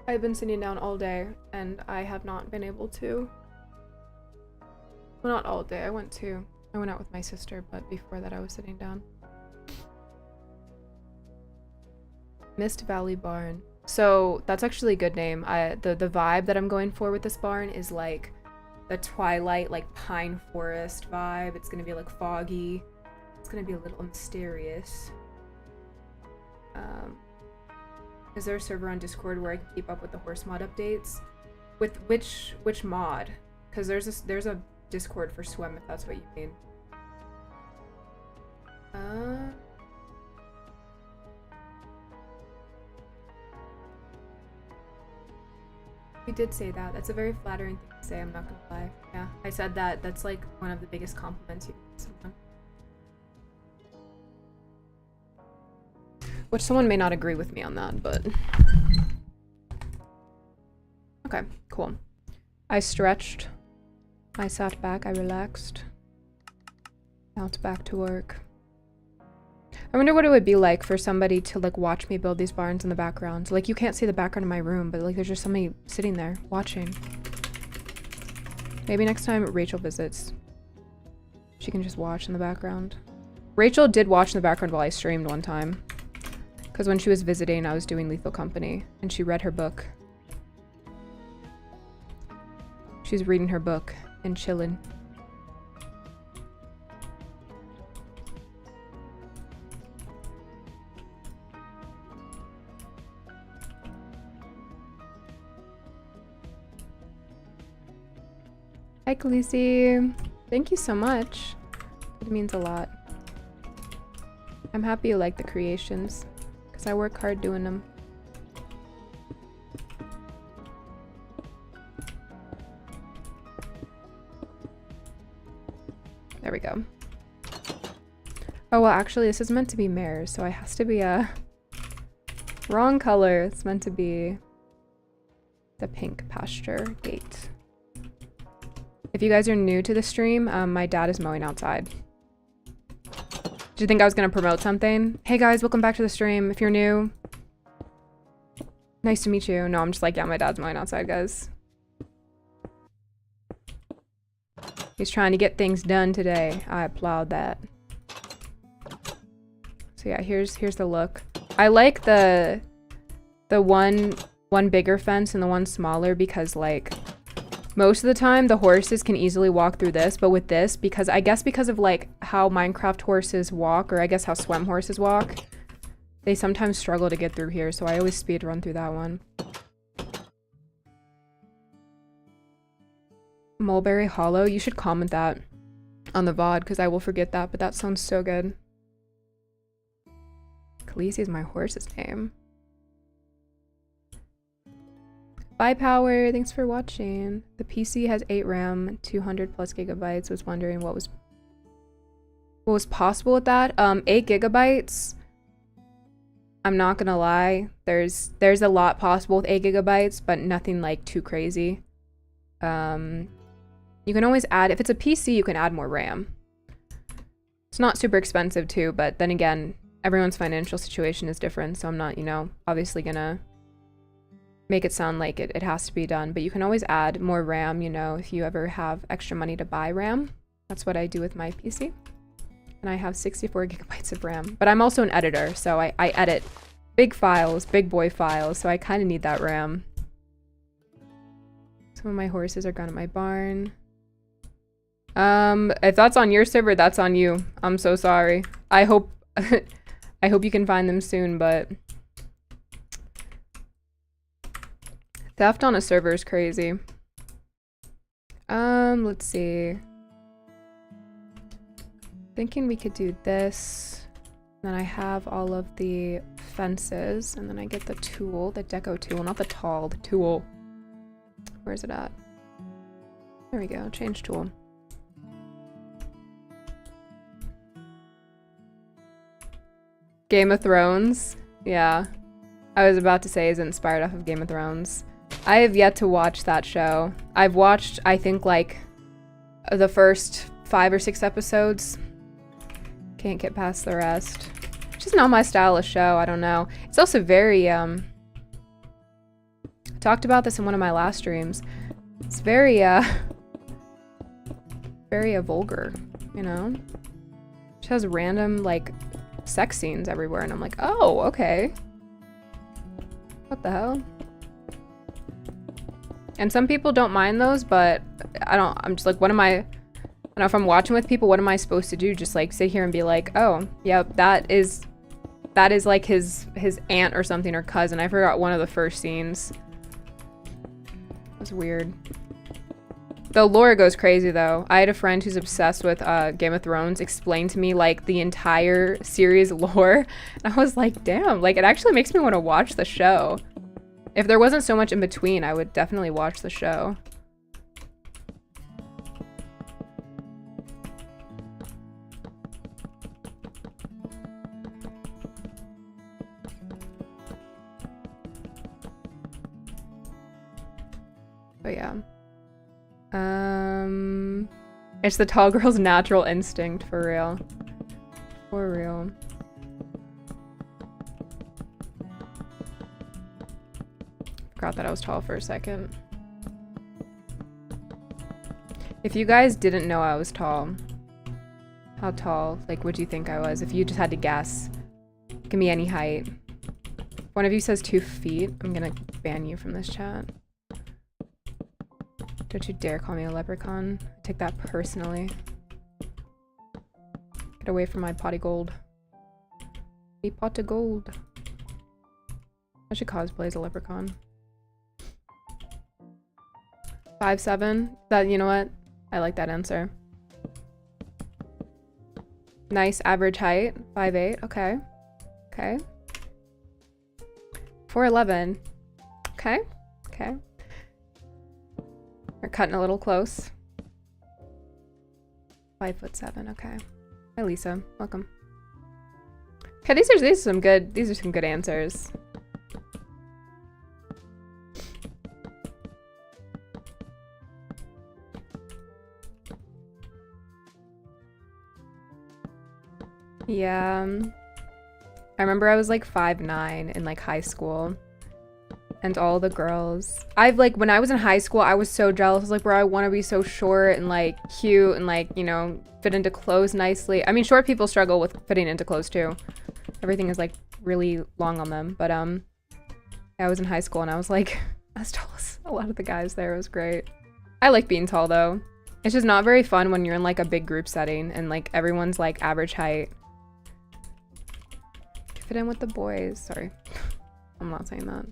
I've been sitting down all day and I have not been able to. Well, not all day. I went out with my sister, but before that I was sitting down. Mist Valley Barn. So that's actually a good name. The vibe that I'm going for with this barn is like the twilight, like pine forest vibe. It's gonna be like foggy. It's gonna be a little mysterious. Is there a server on Discord where I can keep up with the horse mod updates? With which mod? Because there's a Discord for Swim, if that's what you mean. You did say that. That's a very flattering thing to say, I'm not gonna lie. Yeah, I said that. That's like one of the biggest compliments you can give someone. Which someone may not agree with me on that, but... Okay, cool. I stretched. I sat back, I relaxed. Now it's back to work. I wonder what it would be like for somebody to like watch me build these barns in the background. Like you can't see the background of my room, but like there's just somebody sitting there watching. Maybe next time Rachel visits, she can just watch in the background. Rachel did watch in the background while I streamed one time. Because when she was visiting, I was doing Lethal Company, and she read her book. She's reading her book and chilling. Hi, Khaleesi. Thank you so much. It means a lot. I'm happy you like the creations, because I work hard doing them. There we go. Oh, well, actually, this is meant to be mares, so it has to be a wrong color. It's meant to be the pink pasture gate. If you guys are new to the stream, my dad is mowing outside. Did you think I was going to promote something? Hey guys, welcome back to the stream. If you're new, nice to meet you. No, I'm just like, yeah, my dad's mowing outside, guys. He's trying to get things done today. I applaud that. So yeah, here's the look. I like the one bigger fence and the one smaller because like most of the time the horses can easily walk through this, but with this, because I guess because of like how Minecraft horses walk, or I guess how Swim horses walk, they sometimes struggle to get through here, so I always speed run through that one. Mulberry Hollow, you should comment that on the VOD because I will forget that, but that sounds so good. Khaleesi is my horse's name. Bye, Power. Thanks for watching. The PC has 8 RAM, 200 plus gigabytes. Was wondering what was possible with that. 8 gigabytes. I'm not gonna lie. There's a lot possible with 8 gigabytes, but nothing like too crazy. You can always add, if it's a PC, you can add more RAM. It's not super expensive too, but then again, everyone's financial situation is different, so I'm not, you know, obviously gonna make it sound like it has to be done, but you can always add more RAM, you know, if you ever have extra money to buy RAM. That's what I do with my PC. And I have 64 gigabytes of RAM, but I'm also an editor, so I edit big files, big boy files, so I kind of need that RAM. Some of my horses are gone at my barn. If that's on your server, that's on you. I'm so sorry. I hope I hope you can find them soon, but theft on a server is crazy. Let's see. Thinking we could do this. Then I have all of the fences, and then I get the tool, the deco tool, not the tall, the tool. Where's it at? There we go, change tool. Game of Thrones? Yeah. I was about to say is inspired off of Game of Thrones. I have yet to watch that show. I've watched, I think, like, the first 5 or 6 episodes. Can't get past the rest. It's just not my style of show, I don't know. It's also very, I talked about this in one of my last streams. It's very, very vulgar, you know? It has random, like, sex scenes everywhere, and I'm like, oh, okay. What the hell? And some people don't mind those, but I'm just like, what am I don't know, if I'm watching with people, what am I supposed to do? Just like sit here and be like, oh, yep, that is like his aunt or something, or cousin. I forgot one of the first scenes. It was weird. The lore goes crazy though. I had a friend who's obsessed with Game of Thrones explain to me like the entire series lore, and I was like, damn, like it actually makes me want to watch the show. If there wasn't so much in between, I would definitely watch the show. But yeah. It's the tall girl's natural instinct, for real. For real. Forgot that I was tall for a second. If you guys didn't know I was tall, how tall, like, would you think I was? If you just had to guess. Give me any height. If one of you says 2 feet, I'm gonna ban you from this chat. Don't you dare call me a leprechaun. I take that personally. Get away from my potty gold. A pot of gold. I should cosplay as a leprechaun. 5'7"? That, you know what? I like that answer. Nice average height. 5'8". Okay. Okay. 4'11". Okay. Okay. We're cutting a little close. 5'7". Okay. Hi, Lisa. Welcome. Okay, these are some good answers. Yeah. I remember I was like 5'9" in like high school. And all the girls. When I was in high school, I was so jealous. I was like, bro, I want to be so short and like cute and like, you know, fit into clothes nicely. I mean, short people struggle with fitting into clothes too. Everything is like really long on them. But I was in high school and I was like as tall as a lot of the guys there. It was great. I like being tall though. It's just not very fun when you're in like a big group setting and like everyone's like average height. Fit in with the boys. Sorry. I'm not saying that.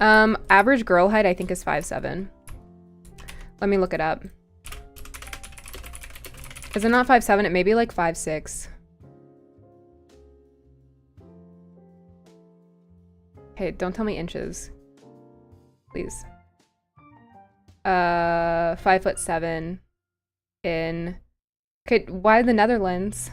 Average girl height I think is 5'7". Let me look it up. Is it not 5'7"? It may be like 5'6". Hey, don't tell me inches. Please. 5'7" in... Okay, why the Netherlands?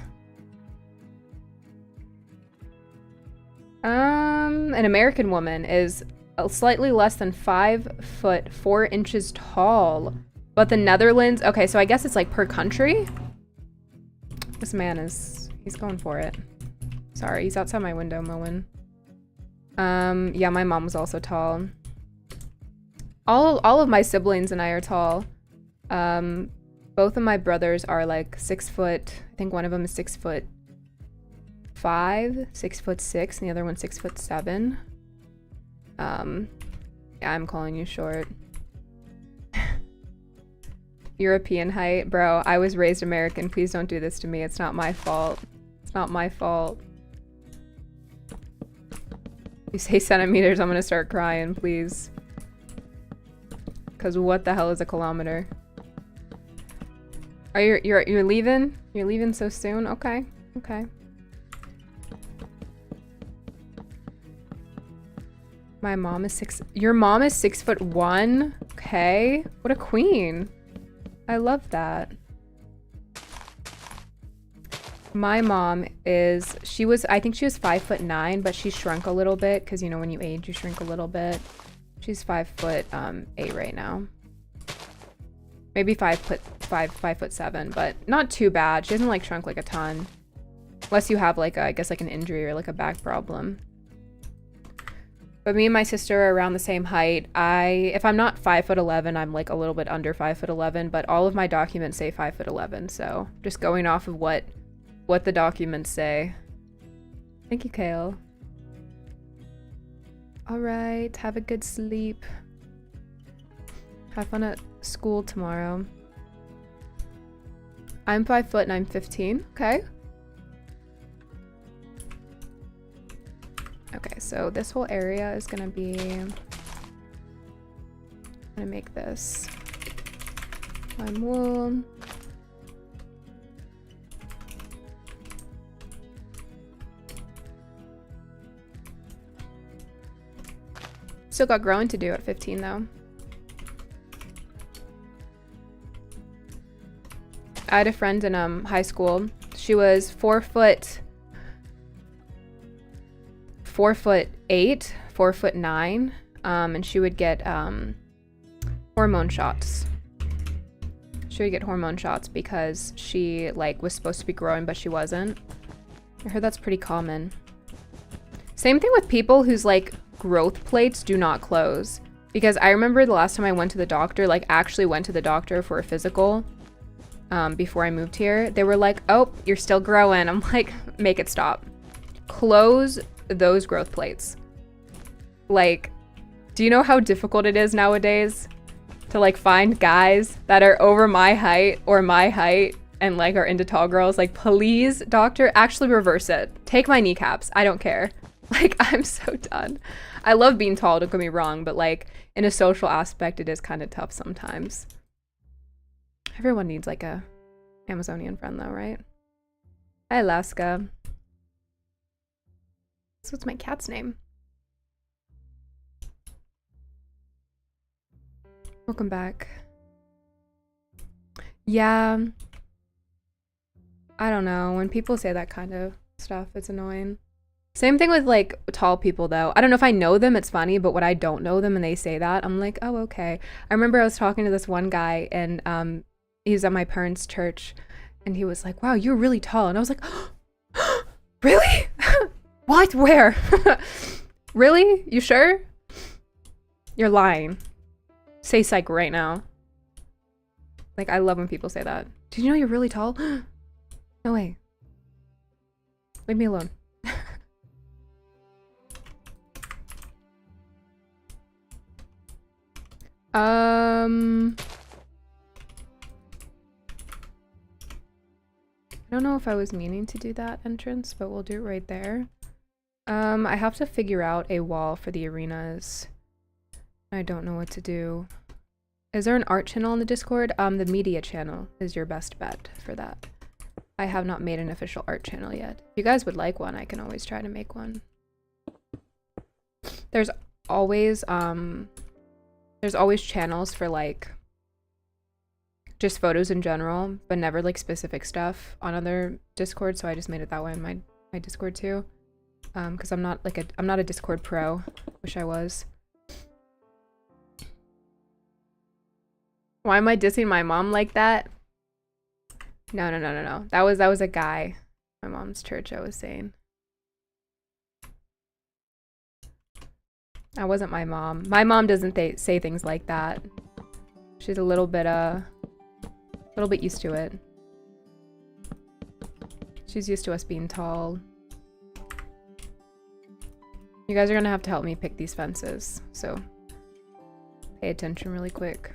An American woman is slightly less than 5 foot 4 inches tall. But the Netherlands, okay, so I guess it's like per country. This man he's going for it. Sorry, he's outside my window mowing. Yeah, my mom was also tall. All of my siblings and I are tall. Both of my brothers are like 6 foot. I think one of them is 6'5", 6'6", and the other one's 6'7". Yeah, I'm calling you short. European height, bro. I was raised American. Please don't do this to me. It's not my fault. It's not my fault. You say centimeters, I'm gonna start crying, please. Cause what the hell is a kilometer? Are you're leaving? You're leaving so soon? Okay. Okay. My mom is your mom is 6'1"? Okay. What a queen. I love that. My mom is, I think she was 5'9", but she shrunk a little bit because, you know, when you age, you shrink a little bit. She's 5'8" right now. Maybe 5'7", but not too bad. She hasn't like shrunk like a ton. Unless you have like I guess like an injury or like a back problem. But me and my sister are around the same height. If I'm not 5'11", I'm like a little bit under 5'11", but all of my documents say 5'11", so just going off of what the documents say. Thank you, Kale. All right, have a good sleep. Have fun at school tomorrow. I'm 5 foot and I'm 15. Okay. Okay, so this whole area is gonna be, I'm gonna make this lime wool. Still got growing to do at 15 though. I had a friend in high school. She was 4'8", 4'9", and she would get hormone shots. She would get hormone shots because she like was supposed to be growing, but she wasn't. I heard that's pretty common. Same thing with people whose like growth plates do not close. Because I remember the last time I went to the doctor, like actually went to the doctor for a physical, before I moved here, they were like, oh, you're still growing. I'm like, make it stop. Close those growth plates. Like, do you know how difficult it is nowadays to like find guys that are over my height or my height and like are into tall girls? Like, please, doctor, actually reverse it. Take my kneecaps. I don't care. Like, I'm so done. I love being tall, don't get me wrong, but like in a social aspect, it is kind of tough sometimes. Everyone needs like a Amazonian friend though, right? Hi, Alaska. So what's my cat's name? Welcome back. Yeah. I don't know. When people say that kind of stuff, it's annoying. Same thing with like tall people though. I don't know if I know them, it's funny, but when I don't know them and they say that, I'm like, oh, okay. I remember I was talking to this one guy and he was at my parents' church and he was like, wow, you're really tall. And I was like, really? What? Where? Really? You sure? You're lying. Say psych right now. Like, I love when people say that. Did you know you're really tall? No way. Leave me alone. I don't know if I was meaning to do that entrance, but we'll do it right there. I have to figure out a wall for the arenas. I don't know what to do. Is there an art channel on the Discord? The media channel is your best bet for that. I have not made an official art channel yet. If you guys would like one, I can always try to make one. There's always channels for like just photos in general, but never like specific stuff on other Discord, so I just made it that way in my Discord too. Because I'm not a Discord pro. Wish I was. Why am I dissing my mom like that? No. That was a guy. My mom's church, I was saying. That wasn't my mom. My mom doesn't say things like that. She's a little bit used to it. She's used to us being tall. You guys are gonna have to help me pick these fences, so pay attention really quick.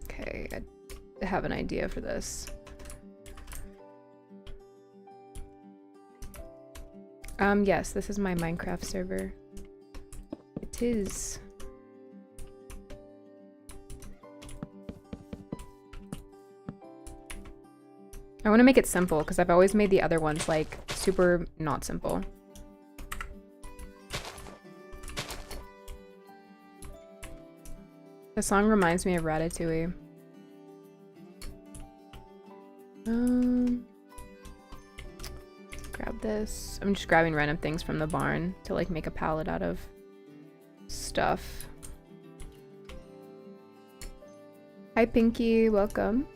Okay, I have an idea for this. Yes, this is my Minecraft server. It is. I want to make it simple because I've always made the other ones like super not simple. The song reminds me of Ratatouille. Grab this. I'm just grabbing random things from the barn to like make a palette out of stuff. Hi Pinky, welcome.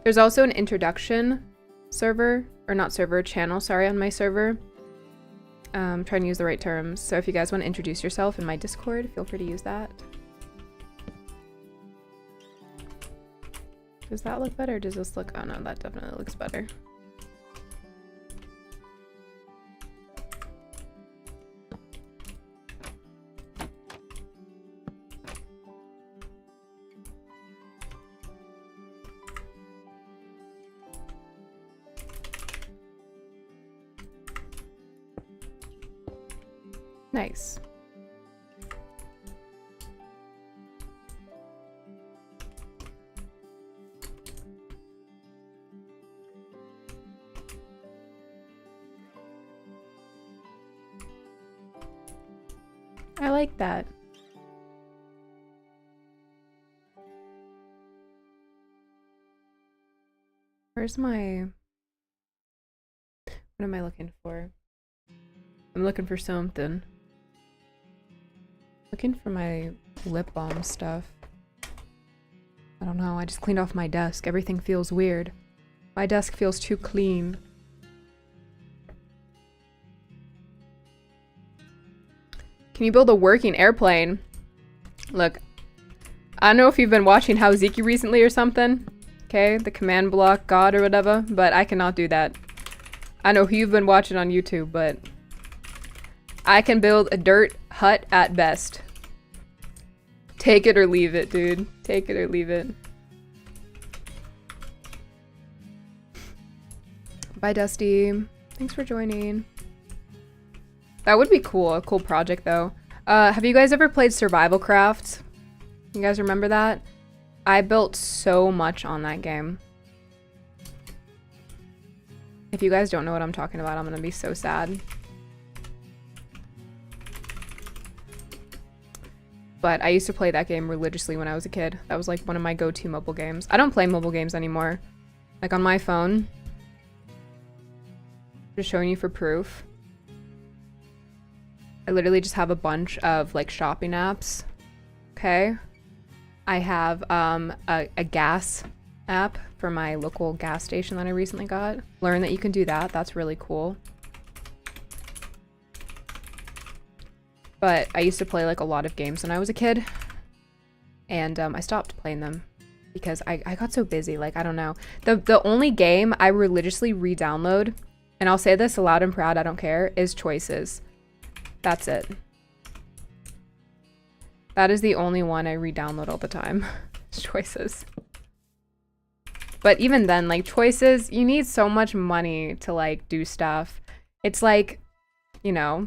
There's also an introduction server, or not server, channel, sorry, on my server. Trying to use the right terms. So if you guys want to introduce yourself in my Discord, feel free to use that. Does that look better? Does this look... Oh no, that definitely looks better. Nice. I like that. Where's my... What am I looking for? I'm looking for something. Looking for my lip balm stuff. I don't know, I just cleaned off my desk. Everything feels weird. My desk feels too clean. Can you build a working airplane? Look, I don't know if you've been watching How Ziki recently or something. Okay, the command block god or whatever, but I cannot do that. I know who you've been watching on YouTube, but I can build a dirt hut at best. Take it or leave it, dude. Take it or leave it. Bye, Dusty. Thanks for joining. That would be cool. A cool project, though. Have you guys ever played Survival Craft? You guys remember that? I built so much on that game. If you guys don't know what I'm talking about, I'm gonna be so sad. But I used to play that game religiously when I was a kid. That was like one of my go-to mobile games. I don't play mobile games anymore. Like on my phone. Just showing you for proof. I literally just have a bunch of like shopping apps. Okay. I have a gas app for my local gas station that I recently got. Learned that you can do that. That's really cool. But I used to play like a lot of games when I was a kid. And I stopped playing them because I got so busy. Like, I don't know. The only game I religiously re-download, and I'll say this loud and proud, I don't care, is Choices. That's it. That is the only one I re-download all the time. Choices. But even then, like, Choices, you need so much money to, like, do stuff. It's like, you know,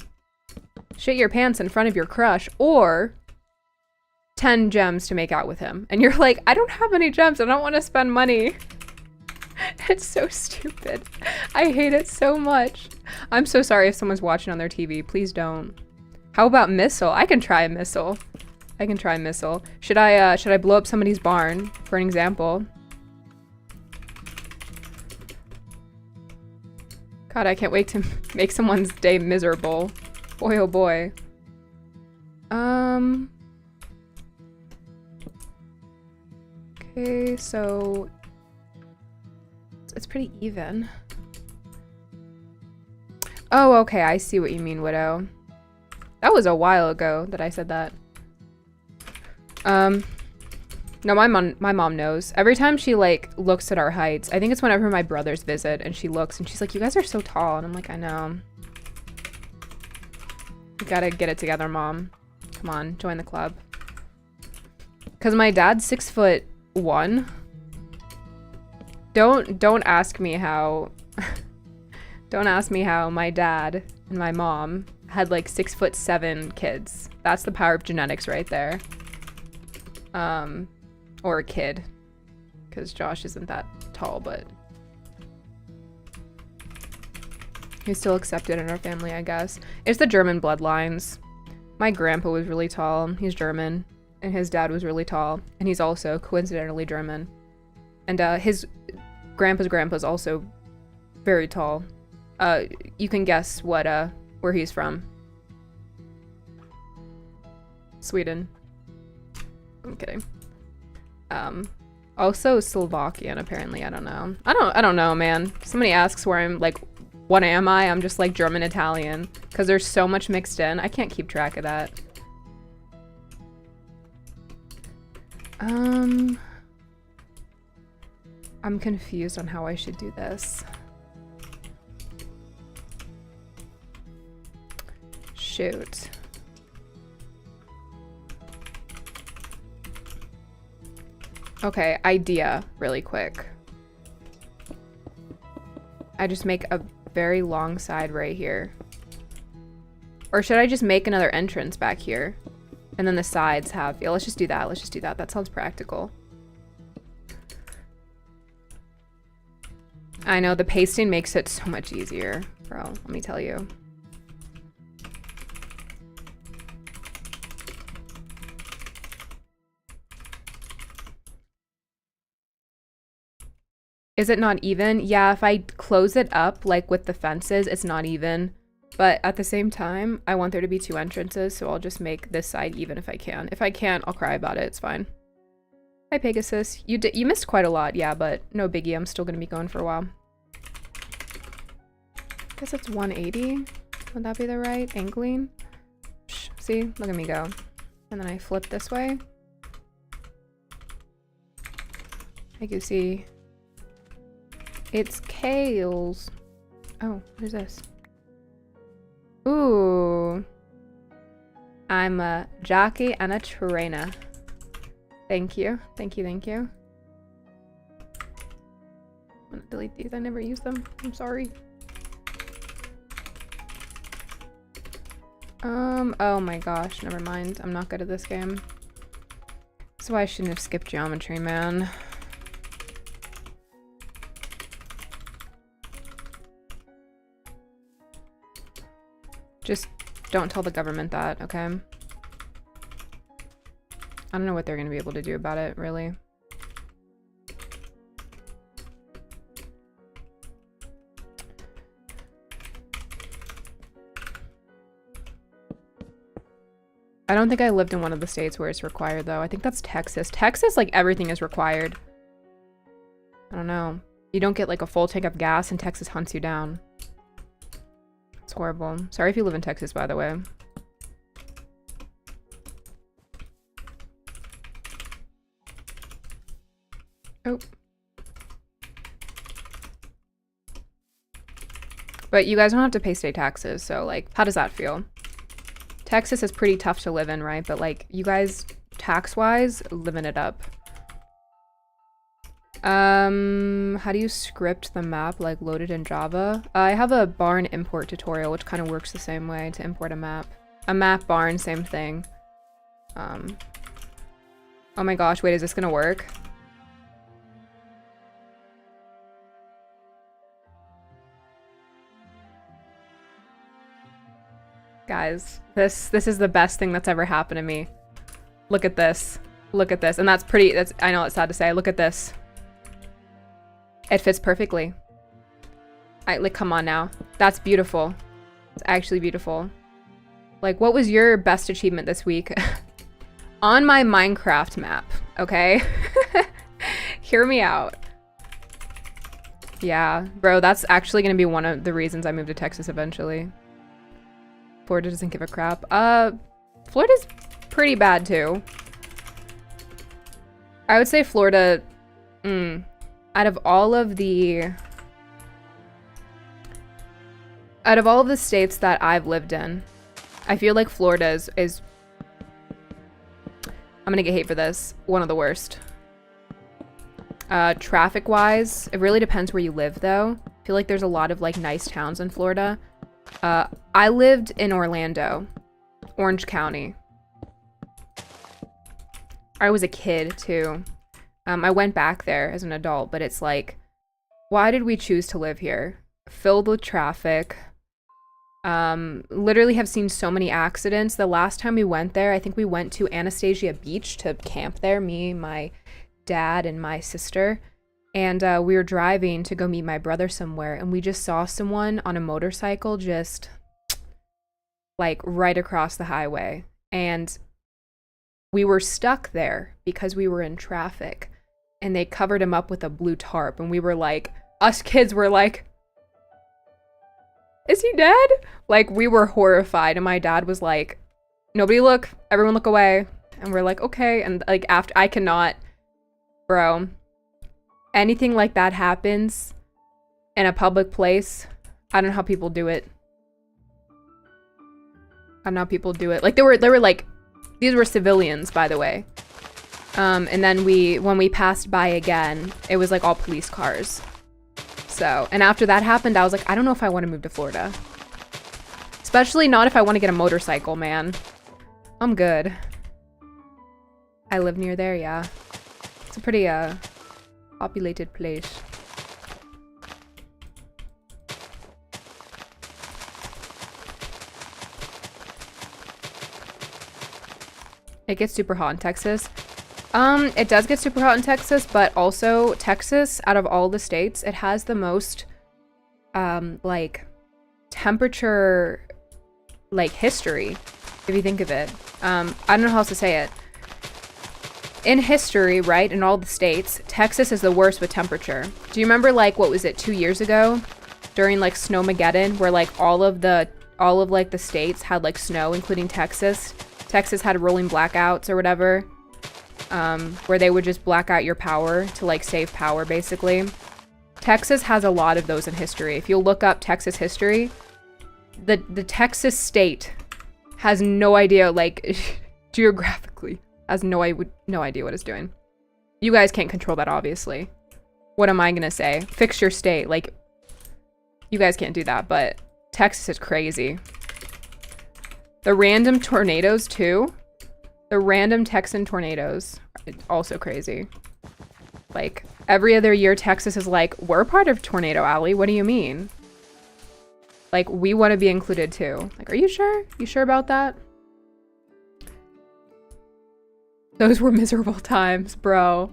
shit your pants in front of your crush, or 10 gems to make out with him. And you're like, I don't have any gems, I don't want to spend money. It's so stupid. I hate it so much. I'm so sorry if someone's watching on their TV. Please don't. How about missile? I can try a missile. I can try a missile. Should I blow up somebody's barn, for an example? God, I can't wait to make someone's day miserable. Boy, oh boy. Okay, so it's pretty even. Oh, okay, I see what you mean, Widow. That was a while ago that I said that. No, my mom knows. Every time she, like, looks at our heights, I think it's whenever my brothers visit, and she looks, and she's like, you guys are so tall. And I'm like, I know. You gotta get it together, Mom. Come on, join the club. Because my dad's 6'1". Don't ask me how... Don't ask me how my dad and my mom had, like, 6'7" kids. That's the power of genetics right there. Or a kid, because Josh isn't that tall, but he's still accepted in our family, I guess. It's the German bloodlines. My grandpa was really tall. He's German, and his dad was really tall, and he's also coincidentally German. And his grandpa's grandpa's also very tall. You can guess what where he's from. Sweden. I'm kidding. Also Slovakian, apparently. I don't know. I don't know, man. Somebody asks where I'm, like, what am I? I'm just, like, German Italian. Because there's so much mixed in. I can't keep track of that. I'm confused on how I should do this. Shoot. Okay, idea, really quick. I just make a very long side right here. Or should I just make another entrance back here? And then the sides have... Yeah, let's just do that. Let's just do that. That sounds practical. I know, the pasting makes it so much easier, bro. Let me tell you. Is it not even? Yeah, if I close it up, like with the fences, it's not even. But at the same time, I want there to be 2 entrances, so I'll just make this side even if I can. If I can't, I'll cry about it. It's fine. Hi, Pegasus. You missed quite a lot, yeah, but no biggie. I'm still gonna be going for a while. Guess it's 180. Would that be the right angling? Shh, see? Look at me go. And then I flip this way. I can see... It's Kales. Oh, what is this? Ooh. I'm a jockey and a trainer. Thank you. Thank you, thank you. I'm gonna delete these. I never use them. I'm sorry. Oh my gosh. Never mind. I'm not good at this game. So I shouldn't have skipped geometry, man. Just don't tell the government that, okay? I don't know what they're gonna be able to do about it, really. I don't think I lived in one of the states where it's required, though. I think that's Texas. Texas, like, everything is required. I don't know. You don't get, like, a full tank of gas and Texas hunts you down. It's horrible. Sorry if you live in Texas, by the way. Oh. But you guys don't have to pay state taxes, so, like, how does that feel? Texas is pretty tough to live in, right? But, like, you guys, tax-wise, living it up. How do you script the map, like, loaded in Java? I have a barn import tutorial, which kind of works the same way to import a map. A map, barn, same thing. Oh my gosh, wait, is this gonna work? Guys, this is the best thing that's ever happened to me. Look at this. Look at this. And that's pretty, I know it's sad to say. Look at this. It fits perfectly. Like, come on now. That's beautiful. It's actually beautiful. Like, what was your best achievement this week? On my Minecraft map, okay? Hear me out. Yeah, bro, that's actually gonna be one of the reasons I moved to Texas eventually. Florida doesn't give a crap. Florida's pretty bad too. I would say Florida, out of all of the states that I've lived in, I feel like Florida is I'm gonna get hate for this, one of the worst. Traffic wise, it really depends where you live though. I feel like there's a lot of like nice towns in Florida. I lived in Orlando, Orange County. I was a kid too. I went back there as an adult, but it's like, why did we choose to live here? Filled with traffic. Literally have seen so many accidents. The last time we went there, I think we went to Anastasia Beach to camp there, me, my dad, and my sister. And we were driving to go meet my brother somewhere, and we just saw someone on a motorcycle just like right across the highway. And we were stuck there because we were in traffic, and they covered him up with a blue tarp, and we were like, us kids were like, is he dead? Like, we were horrified, and my dad was like, nobody look, everyone look away. And we're like, okay. And like, after, I cannot, bro, anything like that happens in a public place, I don't know how people do it. I don't know how people do it. Like, they were like, these were civilians, by the way. And then when we passed by again, it was like all police cars. So, and after that happened, I was like, I don't know if I want to move to Florida. Especially not if I want to get a motorcycle, man. I'm good. I live near there, yeah. It's a pretty, populated place. It gets super hot in Texas. It does get super hot in Texas, but also Texas, out of all the states, it has the most, like, temperature, like, history, if you think of it. I don't know how else to say it. In history, right, in all the states, Texas is the worst with temperature. Do you remember, like, what was it, 2 years ago? During, like, Snowmageddon, where, like, all of, like, the states had, like, snow, including Texas. Texas had rolling blackouts or whatever. Where they would just black out your power to like save power, basically. Texas has a lot of those in history. If you look up Texas history, the Texas state has no idea, like, geographically, has no idea what it's doing. You guys can't control that, obviously. What am I gonna say? Fix your state. Like, you guys can't do that, but Texas is crazy. The random tornadoes, too. The random Texan tornadoes. It's also crazy. Like, every other year, Texas is like, we're part of Tornado Alley. What do you mean? Like, we want to be included, too. Like, are you sure? You sure about that? Those were miserable times, bro.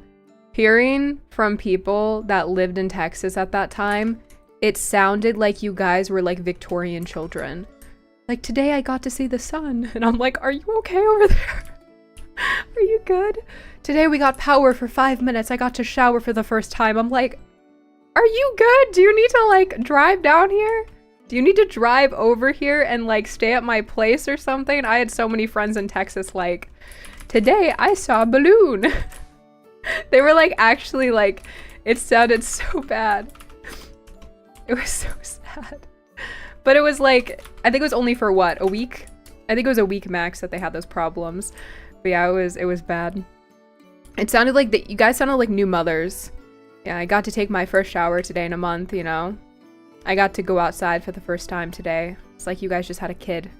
Hearing from people that lived in Texas at that time, it sounded like you guys were, like, Victorian children. Like, today I got to see the sun. And I'm like, are you okay over there? Are you good? Today we got power for 5 minutes. I got to shower for the first time. I'm like, are you good? Do you need to, like, drive down here? Do you need to drive over here and, like, stay at my place or something? I had so many friends in Texas, like, today I saw a balloon. They were, like, actually, like, it sounded so bad. It was so sad. But it was, like, I think it was only for, what, a week? I think it was a week max that they had those problems. But yeah, it was bad. It sounded like you guys sounded like new mothers. Yeah, I got to take my first shower today in a month, you know? I got to go outside for the first time today. It's like you guys just had a kid.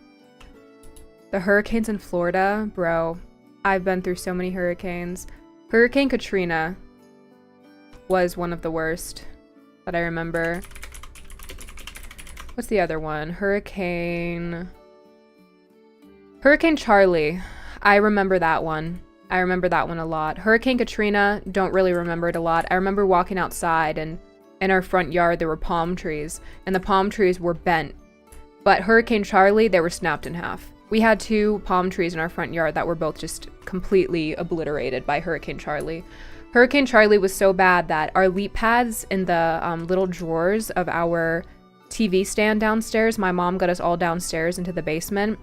The hurricanes in Florida, bro. I've been through so many hurricanes. Hurricane Katrina was one of the worst that I remember. What's the other one? Hurricane Charlie. I remember that one. I remember that one a lot. Hurricane Katrina, don't really remember it a lot. I remember walking outside and in our front yard, there were palm trees, and the palm trees were bent. But Hurricane Charlie, they were snapped in half. We had 2 palm trees in our front yard that were both just completely obliterated by Hurricane Charlie. Hurricane Charlie was so bad that our leap pads in the little drawers of our TV stand downstairs, my mom got us all downstairs into the basement,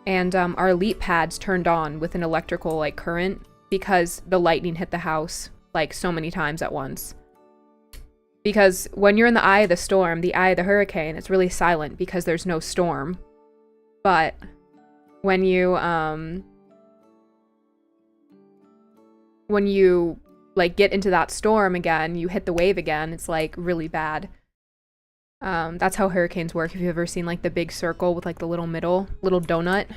and our leap pads turned on with an electrical like current because the lightning hit the house like so many times at once. Because when you're in the eye of the storm, the eye of the hurricane, it's really silent because there's no storm. But when you like get into that storm again, you hit the wave again, it's like really bad. That's how hurricanes work. If you've ever seen like the big circle with like the little donut.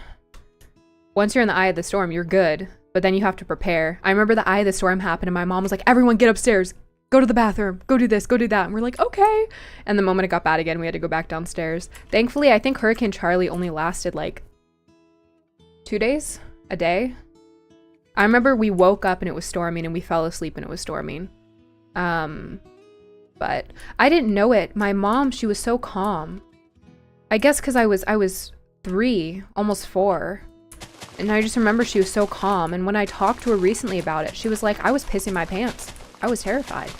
Once you're in the eye of the storm, you're good, but then you have to prepare. I remember the eye of the storm happened and my mom was like, everyone get upstairs, go to the bathroom, go do this, go do that. And we're like, okay. And the moment it got bad again, we had to go back downstairs. Thankfully, I think Hurricane Charlie only lasted like 2 days, a day. I remember we woke up and it was storming and we fell asleep and it was storming. But I didn't know it. My mom, she was so calm. I guess because I was 3, almost 4. And I just remember she was so calm. And when I talked to her recently about it, she was like, I was pissing my pants. I was terrified.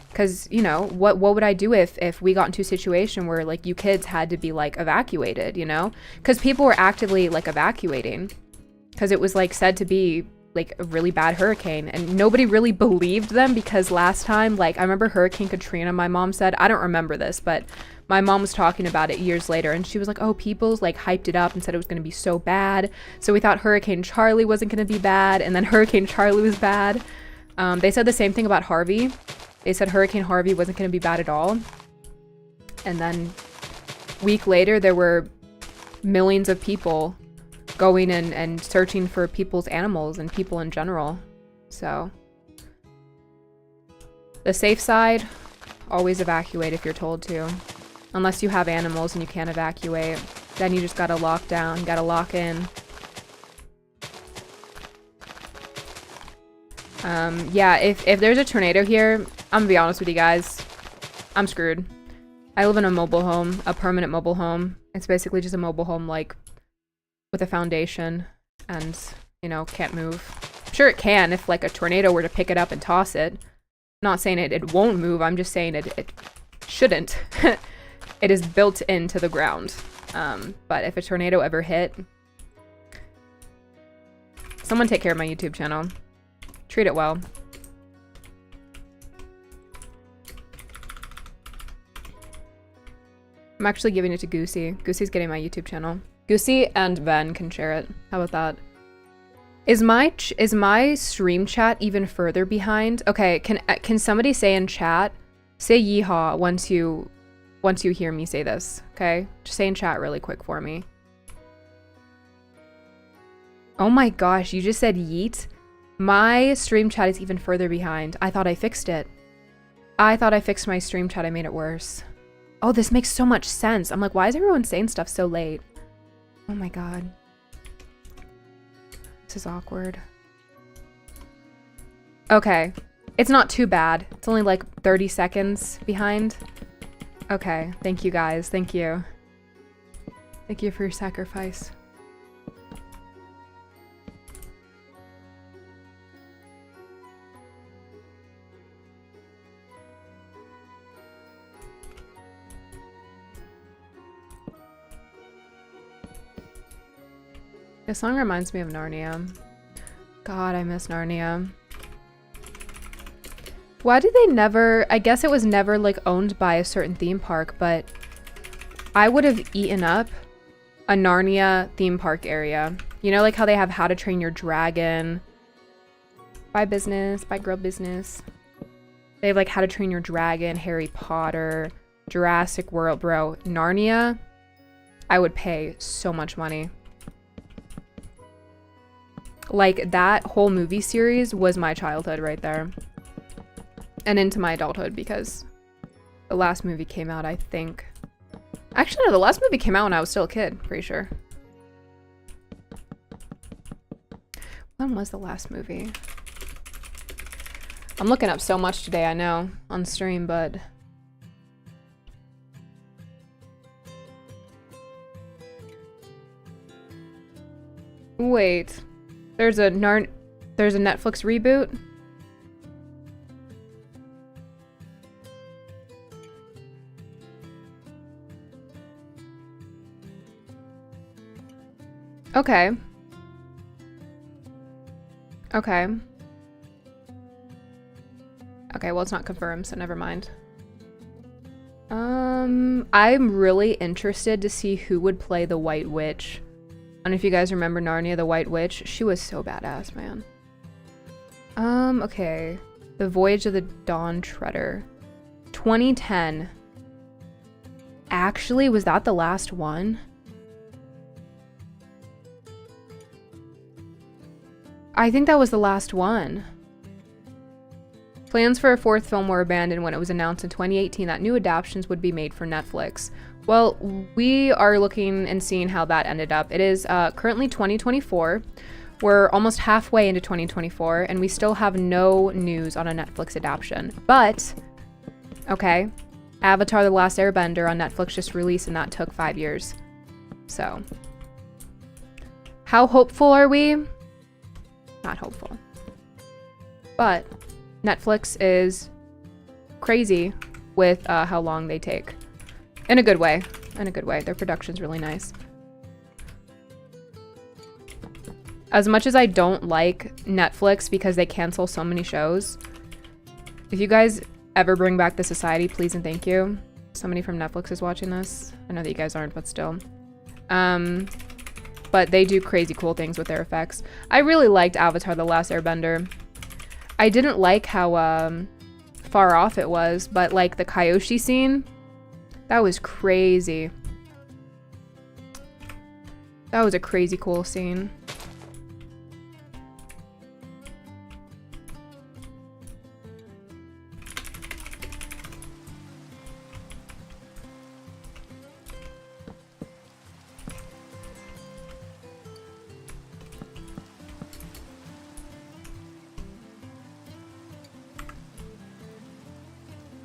Because, you know, what would I do if we got into a situation where, like, you kids had to be, like, evacuated, you know? Because people were actively, like, evacuating. Because it was, like, said to be, like, a really bad hurricane. And nobody really believed them because last time, like, I remember Hurricane Katrina, my mom said, I don't remember this, but my mom was talking about it years later. And she was like, oh, people, like, hyped it up and said it was going to be so bad. So we thought Hurricane Charlie wasn't going to be bad. And then Hurricane Charlie was bad. They said the same thing about Harvey. They said Hurricane Harvey wasn't going to be bad at all. And then a week later, there were millions of people going and searching for people's animals and people in general. So the safe side, always evacuate if you're told to. Unless you have animals and you can't evacuate. Then you just gotta lock down, gotta lock in. Yeah, if there's a tornado here, I'm gonna be honest with you guys, I'm screwed. I live in a mobile home, a permanent mobile home. It's basically just a mobile home, like, with a foundation and, you know, can't move. Sure it can if, like, a tornado were to pick it up and toss it. Not saying it won't move, I'm just saying it shouldn't. It is built into the ground. But if a tornado ever hit, someone take care of my YouTube channel. Treat it well. I'm actually giving it to Goosey. Goosey's getting my YouTube channel. Goosey and Ben can share it. How about that? Is my stream chat even further behind? Okay, can somebody say in chat, say yeehaw once you hear me say this, okay? Just say in chat really quick for me. Oh my gosh, you just said yeet? My stream chat is even further behind. I thought I fixed it. I thought I fixed my stream chat. I made it worse. Oh, this makes so much sense. I'm like, why is everyone saying stuff so late? Oh my god. This is awkward. Okay. It's not too bad. It's only like 30 seconds behind. Okay. Thank you guys. Thank you. Thank you for your sacrifice. This song reminds me of Narnia. God, I miss Narnia. Why did they never... I guess it was never, like, owned by a certain theme park, but I would have eaten up a Narnia theme park area. You know, like how they have How to Train Your Dragon. Bye business. Bye girl business. They have, like, How to Train Your Dragon, Harry Potter, Jurassic World. Bro, Narnia, I would pay so much money. Like, that whole movie series was my childhood right there. And into my adulthood, because the last movie came out, I think. Actually, no, the last movie came out when I was still a kid, pretty sure. When was the last movie? I'm looking up so much today, I know, on stream, but Wait. There's a Netflix reboot? Okay. Okay. Okay, well, it's not confirmed, so never mind. I'm really interested to see who would play the White Witch. I don't know if you guys remember Narnia, the White Witch. She was so badass, man. Okay. The Voyage of the Dawn Treader. 2010. Actually, was that the last one? I think that was the last one. Plans for a fourth film were abandoned when it was announced in 2018 that new adaptations would be made for Netflix. Well, we are looking and seeing how that ended up. It is currently 2024. We're almost halfway into 2024, and we still have no news on a Netflix adaptation. But, okay, Avatar: The Last Airbender on Netflix just released, and that took 5 years. So, how hopeful are we? Not hopeful. But Netflix is crazy with how long they take. In a good way. In a good way. Their production's really nice. As much as I don't like Netflix because they cancel so many shows, if you guys ever bring back The Society, please and thank you. Somebody from Netflix is watching this. I know that you guys aren't, but still. But they do crazy cool things with their effects. I really liked Avatar: The Last Airbender. I didn't like how far off it was, but like the Kyoshi scene, that was crazy. That was a crazy cool scene.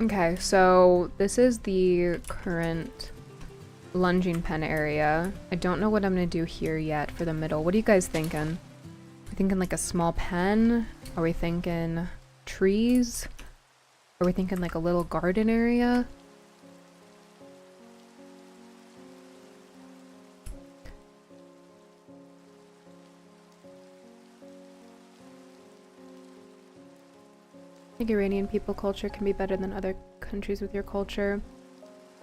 Okay, so this is the current lunging pen area. I don't know what I'm gonna do here yet for the middle. What are you guys thinking? Are we thinking like a small pen? Are we thinking trees? Are we thinking like a little garden area? I think Iranian people culture can be better than other countries with your culture.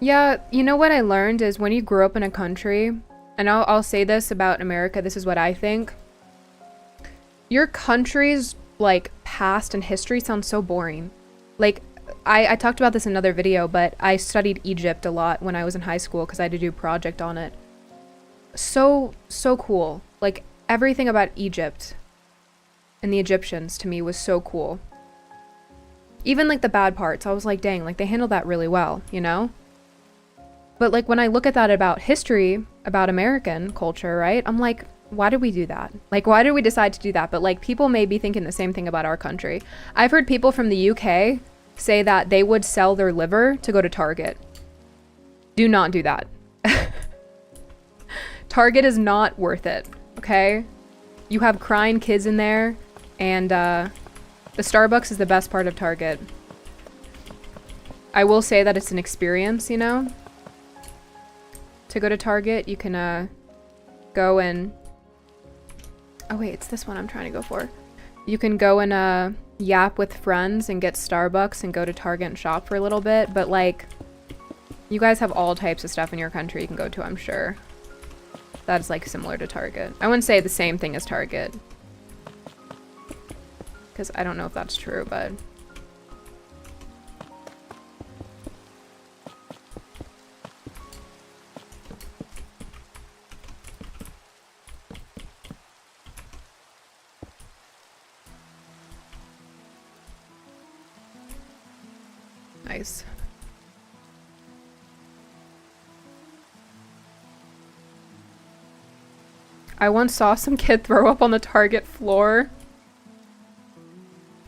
Yeah, you know what I learned is when you grow up in a country, and I'll say this about America, this is what I think. Your country's like past and history sounds so boring. Like I talked about this in another video, but I studied Egypt a lot when I was in high school because I had to do a project on it. So cool. Like everything about Egypt and the Egyptians to me was so cool. Even like the bad parts, I was like, dang, like they handled that really well, you know? But like when I look at that about history, about American culture, right? I'm like, why did we do that? Like, why did we decide to do that? But like people may be thinking the same thing about our country. I've heard people from the UK say that they would sell their liver to go to Target. Do not do that. Target is not worth it, okay? You have crying kids in there, and the Starbucks is the best part of Target. I will say that it's an experience, you know? To go to Target, you can go and... Oh wait, it's this one I'm trying to go for. You can go and yap with friends and get Starbucks and go to Target and shop for a little bit, but like, you guys have all types of stuff in your country you can go to, I'm sure. That's like similar to Target. I wouldn't say the same thing as Target, because I don't know if that's true, but... Nice. I once saw some kid throw up on the Target floor.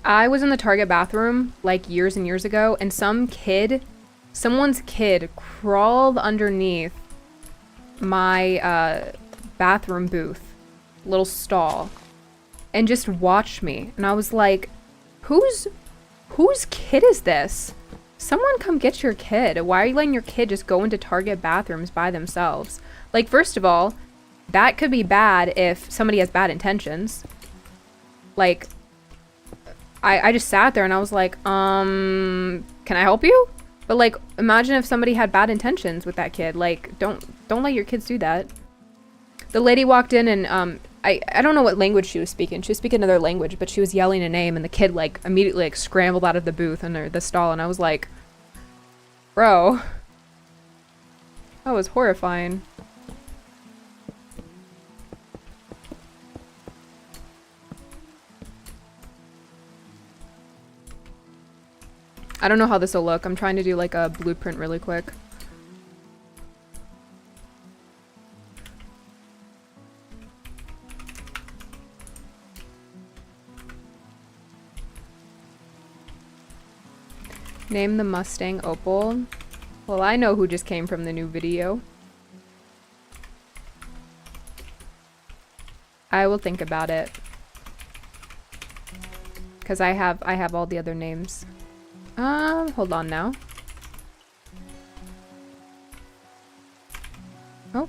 I was in the Target bathroom like years and years ago, and someone's kid crawled underneath my bathroom booth, little stall and just watched me. And I was like, whose kid is this? Someone come get your kid. Why are you letting your kid just go into Target bathrooms by themselves? Like, first of all, that could be bad if somebody has bad intentions. Like, I just sat there and I was like, can I help you? But like, imagine if somebody had bad intentions with that kid. Like, don't let your kids do that. The lady walked in and I don't know what language she was speaking. She was speaking another language, but she was yelling a name and the kid like immediately like scrambled out of the booth and the stall, and I was like, bro, that was horrifying. I don't know how this will look. I'm trying to do like a blueprint really quick. Name the Mustang Opal. Well, I know who just came from the new video. I will think about it. Cause I have all the other names. Hold on now. Oh.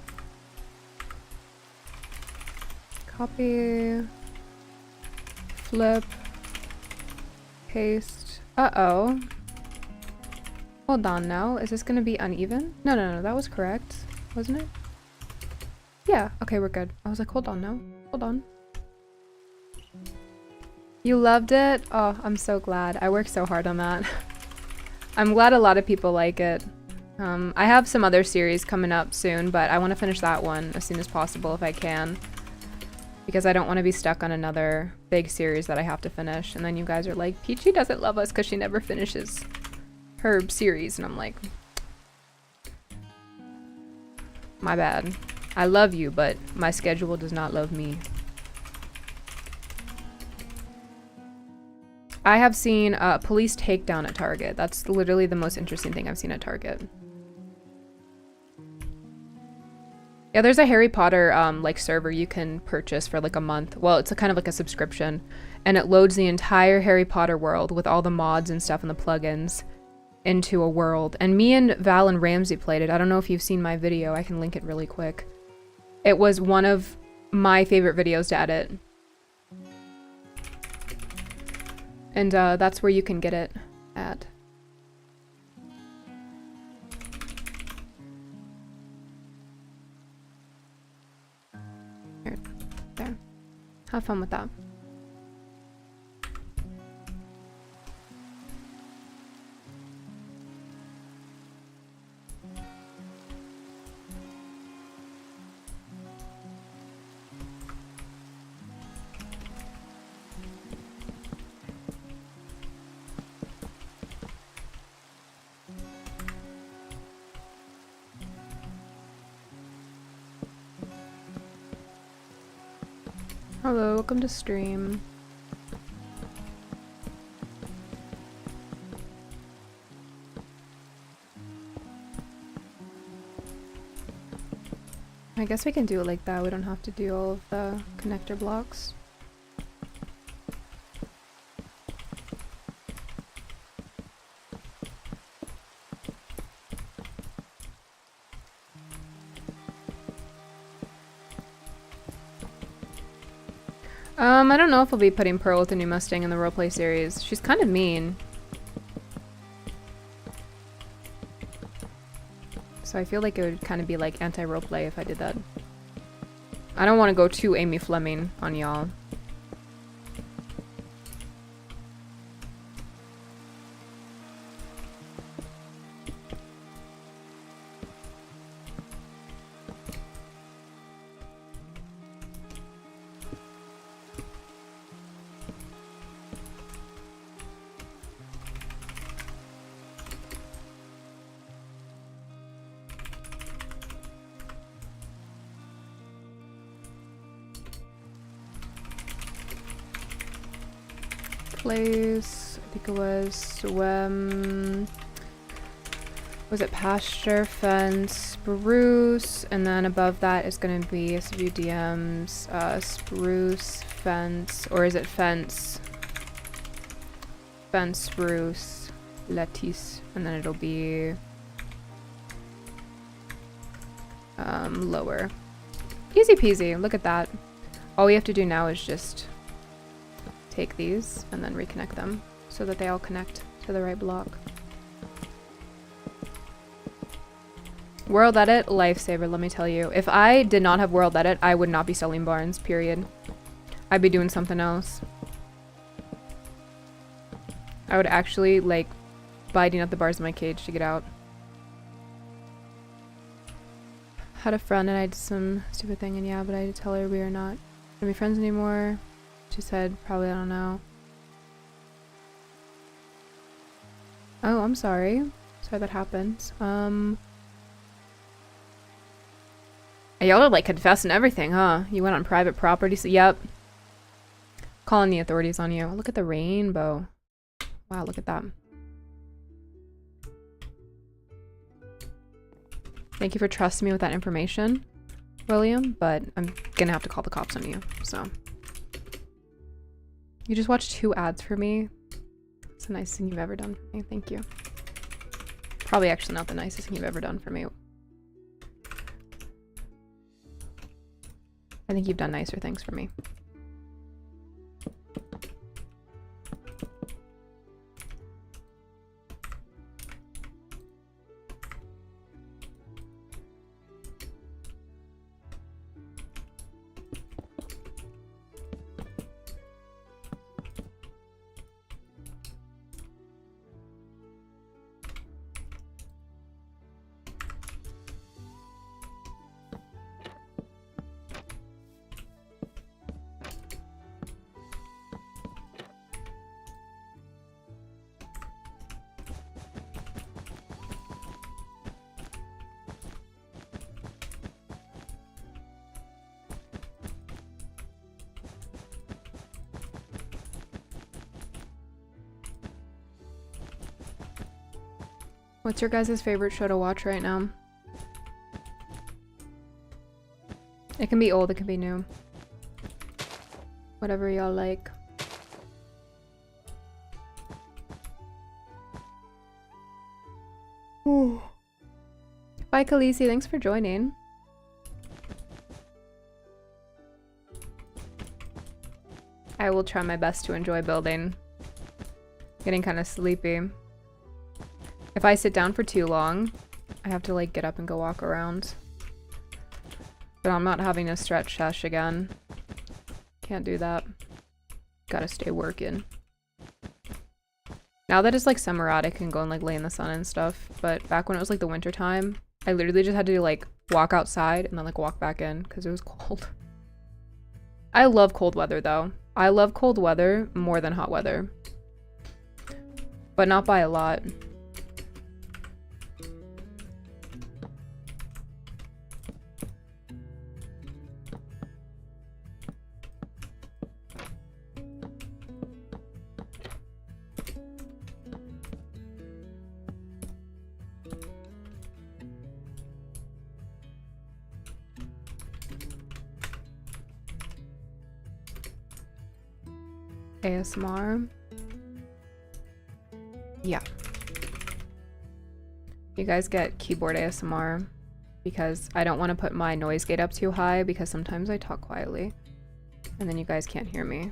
Copy. Flip. Paste. Uh-oh. Hold on now. Is this gonna be uneven? No, no, no. That was correct. Wasn't it? Yeah. Okay, we're good. I was like, hold on now. Hold on. You loved it? Oh, I'm so glad. I worked so hard on that. I'm glad a lot of people like it. I have some other series coming up soon, but I want to finish that one as soon as possible if I can. Because I don't want to be stuck on another big series that I have to finish. And then you guys are like, Peachy doesn't love us because she never finishes her series. And I'm like, my bad. I love you, but my schedule does not love me. I have seen police takedown at Target. That's literally the most interesting thing I've seen at Target. Yeah, there's a Harry Potter like server you can purchase for like a month. Well, it's a kind of like a subscription, and it loads the entire Harry Potter world with all the mods and stuff and the plugins into a world. And me and Val and Ramsey played it. I don't know if you've seen my video. I can link it really quick. It was one of my favorite videos to edit. And that's where you can get it at. There. Have fun with that. Hello, welcome to stream. I guess we can do it like that. We don't have to do all of the connector blocks. I don't know if we'll be putting Pearl with the new Mustang in the roleplay series. She's kind of mean. So I feel like it would kind of be like anti-roleplay if I did that. I don't want to go too Amy Fleming on y'all. Place, I think it was swim. Was it pasture, fence, spruce, and then above that is going to be SWDM's spruce, fence, or is it fence, fence, spruce, lettuce, and then it'll be lower. Easy peasy, look at that. All we have to do now is just take these and then reconnect them so that they all connect to the right block. World edit, lifesaver, let me tell you. If I did not have world edit, I would not be selling barns, period. I'd be doing something else. I would actually, like, biting at the bars of my cage to get out. Had a friend and I did some stupid thing, and yeah, but I had to tell her we are not gonna be friends anymore. She said, probably, I don't know. Oh, I'm sorry. Sorry that happened. Y'all are like confessing everything, huh? You went on private property, so yep. Calling the authorities on you. Look at the rainbow. Wow, look at that. Thank you for trusting me with that information, William, but I'm gonna have to call the cops on you, so. You just watched 2 ads for me. It's the nicest thing you've ever done for me. Thank you. Probably actually not the nicest thing you've ever done for me. I think you've done nicer things for me. What's your guys' favorite show to watch right now? It can be old, it can be new. Whatever y'all like. Ooh. Bye, Khaleesi. Thanks for joining. I will try my best to enjoy building. Getting kind of sleepy. If I sit down for too long, I have to like get up and go walk around. But I'm not having a stretch sesh again. Can't do that. Gotta stay working. Now that it's like summer-out, I can go and like lay in the sun and stuff. But back when it was like the winter time, I literally just had to like walk outside and then like walk back in because it was cold. I love cold weather though. I love cold weather more than hot weather. But not by a lot. ASMR. Yeah. You guys get keyboard ASMR because I don't want to put my noise gate up too high because sometimes I talk quietly and then you guys can't hear me.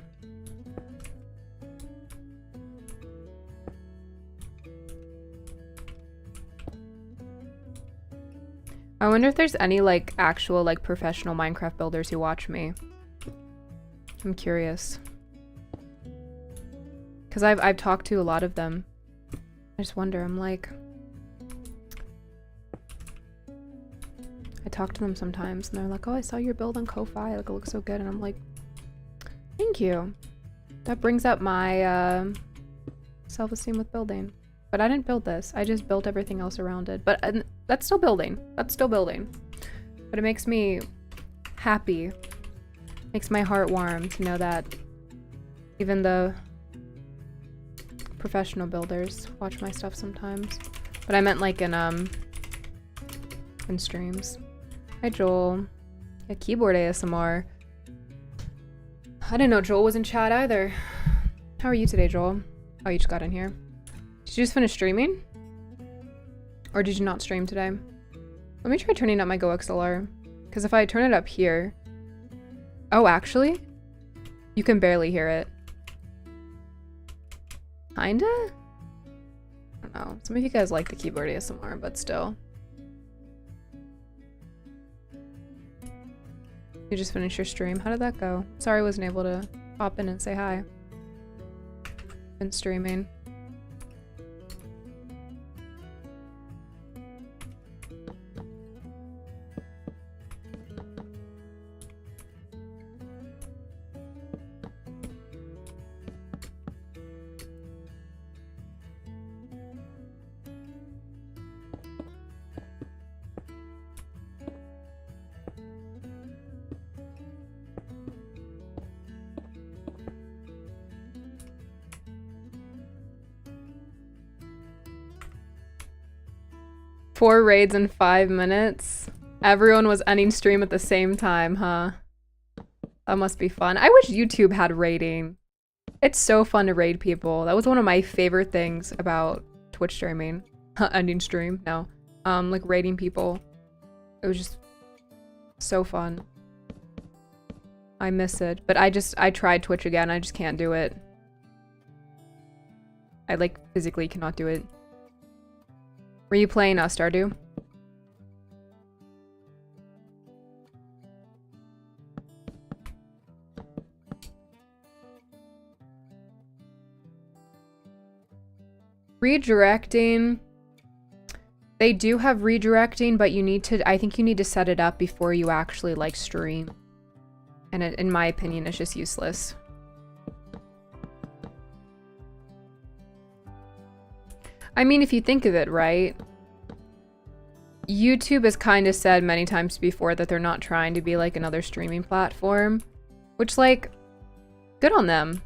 I wonder if there's any like actual like professional Minecraft builders who watch me. I'm curious. Because I've talked to a lot of them. I just wonder, I'm like... I talk to them sometimes and they're like, oh, I saw your build on Ko-Fi, like it looks so good, and I'm like, thank you. That brings up my self-esteem with building. But I didn't build this, I just built everything else around it. But that's still building, that's still building. But it makes me happy. Makes my heart warm to know that even the professional builders watch my stuff sometimes. But I meant like in streams. Hi Joel. Yeah, keyboard ASMR. I didn't know Joel was in chat either. How are you today, Joel? Oh, you just got in here. Did you just finish streaming? Or did you not stream today? Let me try turning up my Go XLR. Because if I turn it up here... Oh, actually? You can barely hear it. Kinda? I don't know. Some of you guys like the keyboard ASMR, but still. You just finished your stream. How did that go? Sorry I wasn't able to pop in and say hi. Been streaming. Four raids in 5 minutes. Everyone was ending stream at the same time, huh? That must be fun. I wish YouTube had raiding. It's so fun to raid people. That was one of my favorite things about Twitch streaming. Ending stream, no. Like raiding people. It was just so fun. I miss it. But I tried Twitch again. I just can't do it. I like physically cannot do it. Were you playing Stardew? Redirecting. They do have redirecting, but you need to, I think you need to set it up before you actually like stream. And it, in my opinion, it's just useless. I mean, if you think of it, right? YouTube has kind of said many times before that they're not trying to be like another streaming platform. Which, like, good on them.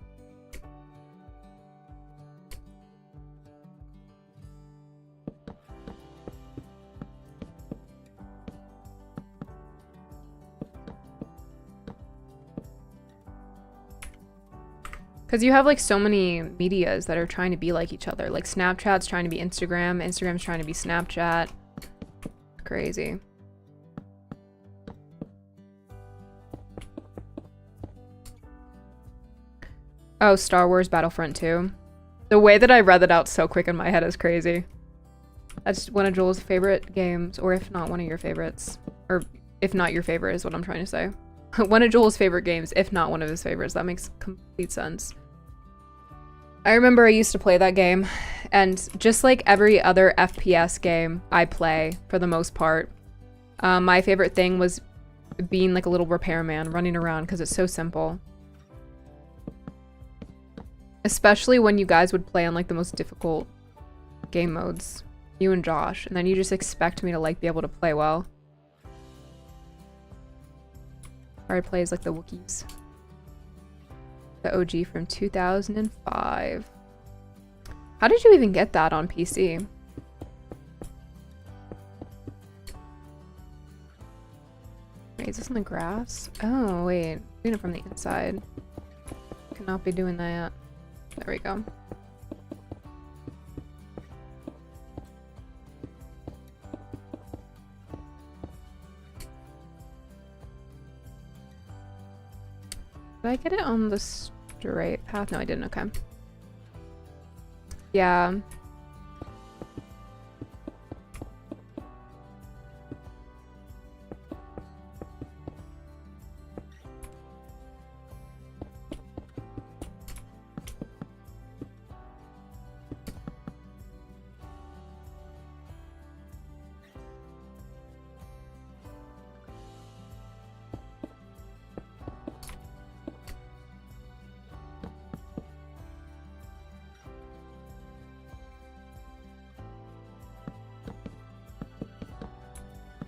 Because you have like so many medias that are trying to be like each other. Like Snapchat's trying to be Instagram, Instagram's trying to be Snapchat. Crazy. Oh, Star Wars Battlefront 2. The way that I read that out so quick in my head is crazy. That's one of Joel's favorite games, or if not one of your favorites. Or if not your favorite is what I'm trying to say. One of Joel's favorite games, if not one of his favorites. That makes complete sense. I remember I used to play that game, and just like every other FPS game I play, for the most part, my favorite thing was being like a little repairman, running around, because it's so simple. Especially when you guys would play on like the most difficult game modes, you and Josh, and then you just expect me to like be able to play well. Or I play as like the Wookiees. The OG from 2005. How did you even get that on PC? Wait, is this in the grass? Oh, wait. Doing it from the inside. Cannot be doing that. There we go. Did I get it on the straight path? No, I didn't. Okay. Yeah.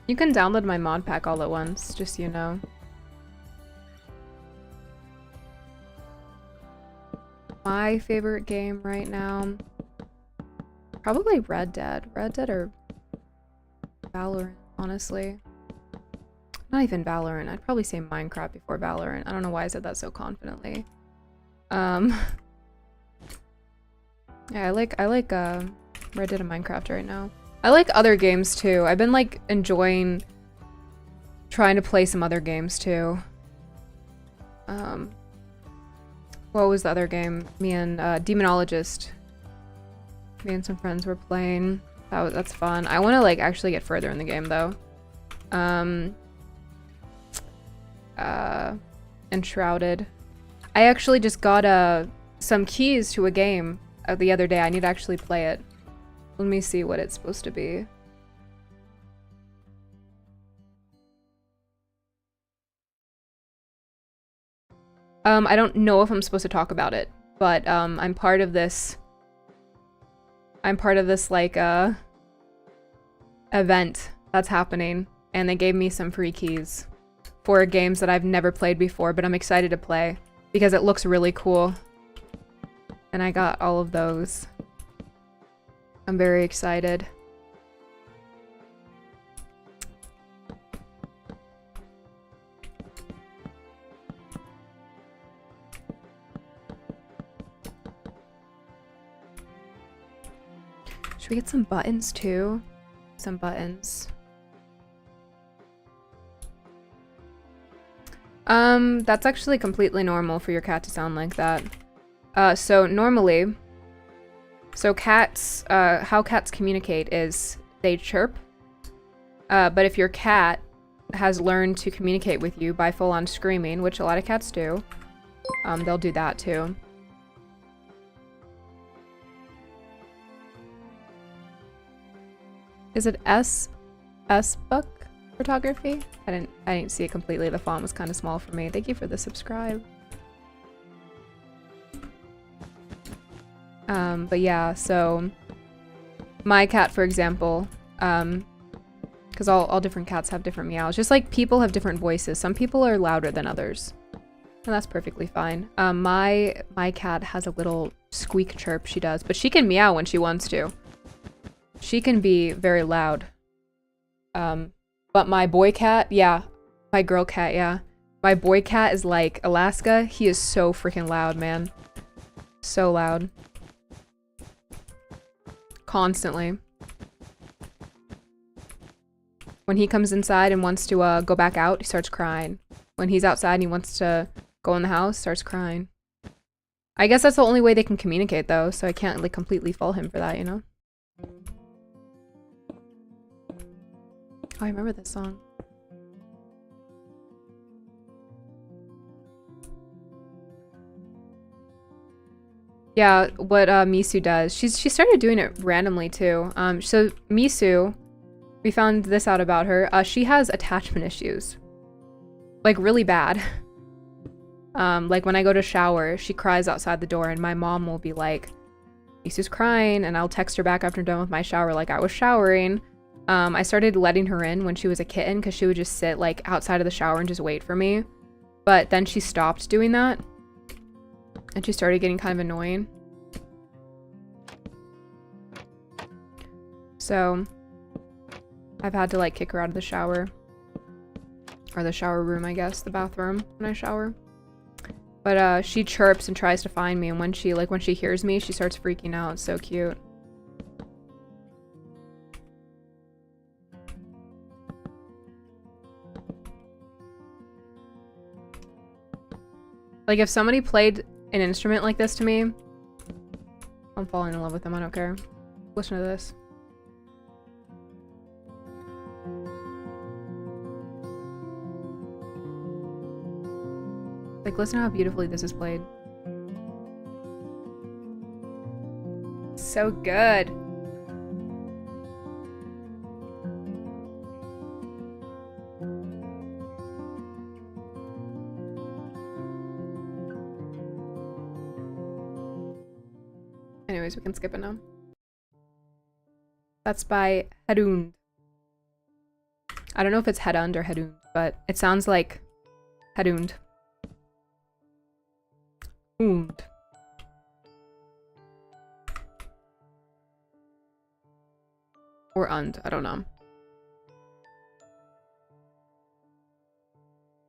You can download my mod pack all at once, just so you know. My favorite game right now. Probably Red Dead. Red Dead or Valorant, honestly. Not even Valorant. I'd probably say Minecraft before Valorant. I don't know why I said that so confidently. Yeah, I like Red Dead and Minecraft right now. I like other games too. I've been like enjoying trying to play some other games too. What was the other game? Me and Demonologist. Me and some friends were playing. That's fun. I want to like actually get further in the game though. Enshrouded. I actually just got some keys to a game the other day. I need to actually play it. Let me see what it's supposed to be. I don't know if I'm supposed to talk about it, but I'm part of this like event that's happening, and they gave me some free keys for games that I've never played before, but I'm excited to play because it looks really cool. And I got all of those. I'm very excited. Should we get some buttons too? Some buttons. That's actually completely normal for your cat to sound like that. So normally, cats, how cats communicate is they chirp. But if your cat has learned to communicate with you by full-on screaming, which a lot of cats do, they'll do that too. Is it S Book Photography? I didn't see it completely. The font was kind of small for me. Thank you for the subscribe. But yeah, so my cat, for example, because all different cats have different meows. Just like people have different voices. Some people are louder than others, and that's perfectly fine. My cat has a little squeak chirp she does, but she can meow when she wants to. She can be very loud. But my boy cat, yeah. My girl cat, yeah. My boy cat is like Alaska. He is so freaking loud, man. So loud. Constantly. When he comes inside and wants to go back out, he starts crying. When he's outside and he wants to go in the house, starts crying. I guess that's the only way they can communicate though, so I can't like completely fault him for that, you know? Oh, I remember this song. Yeah, what Misu does. She started doing it randomly too. So Misu, we found this out about her. She has attachment issues. Like really bad. Like when I go to shower, she cries outside the door and my mom will be like, Misu's crying, and I'll text her back after I'm done with my shower like I was showering. I started letting her in when she was a kitten because she would just sit like outside of the shower and just wait for me. But then she stopped doing that. And she started getting kind of annoying. So I've had to like kick her out of the shower. Or the shower room, I guess. The bathroom when I shower. But she chirps and tries to find me, and when she hears me, she starts freaking out. It's so cute. Like if somebody played an instrument like this to me, I'm falling in love with them. I don't care. Listen to this. Like, listen to how beautifully this is played. So good. Anyways, we can skip it now. That's by Hedund. I don't know if it's Hedund or Hedund, but it sounds like Hedund. Und. Or und, I don't know.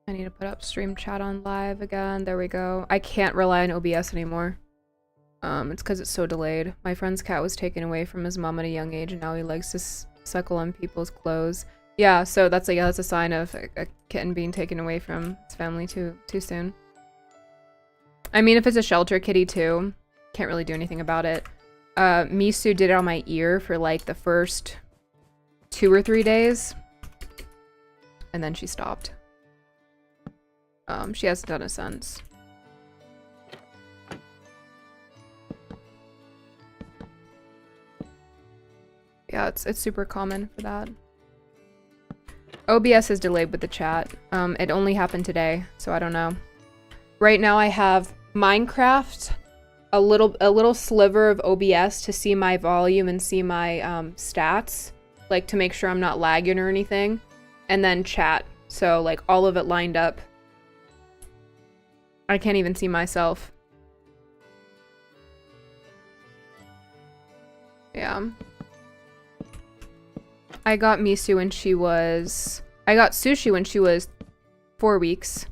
I need to put up stream chat on live again. There we go. I can't rely on OBS anymore. It's because it's so delayed. My friend's cat was taken away from his mom at a young age, and now he likes to suckle on people's clothes. Yeah, so that's like, yeah, that's a sign of a kitten being taken away from its family too soon. I mean, if it's a shelter kitty too, can't really do anything about it. Misu did it on my ear for like the first 2 or 3 days, and then she stopped. She hasn't done it since. Yeah, it's super common for that. OBS is delayed with the chat. It only happened today, so I don't know. Right now I have Minecraft, a little sliver of OBS to see my volume and see my stats, like to make sure I'm not lagging or anything, and then chat. So like all of it lined up. I can't even see myself. Yeah. I got Misu when she was... I got Sushi when she was 4 weeks.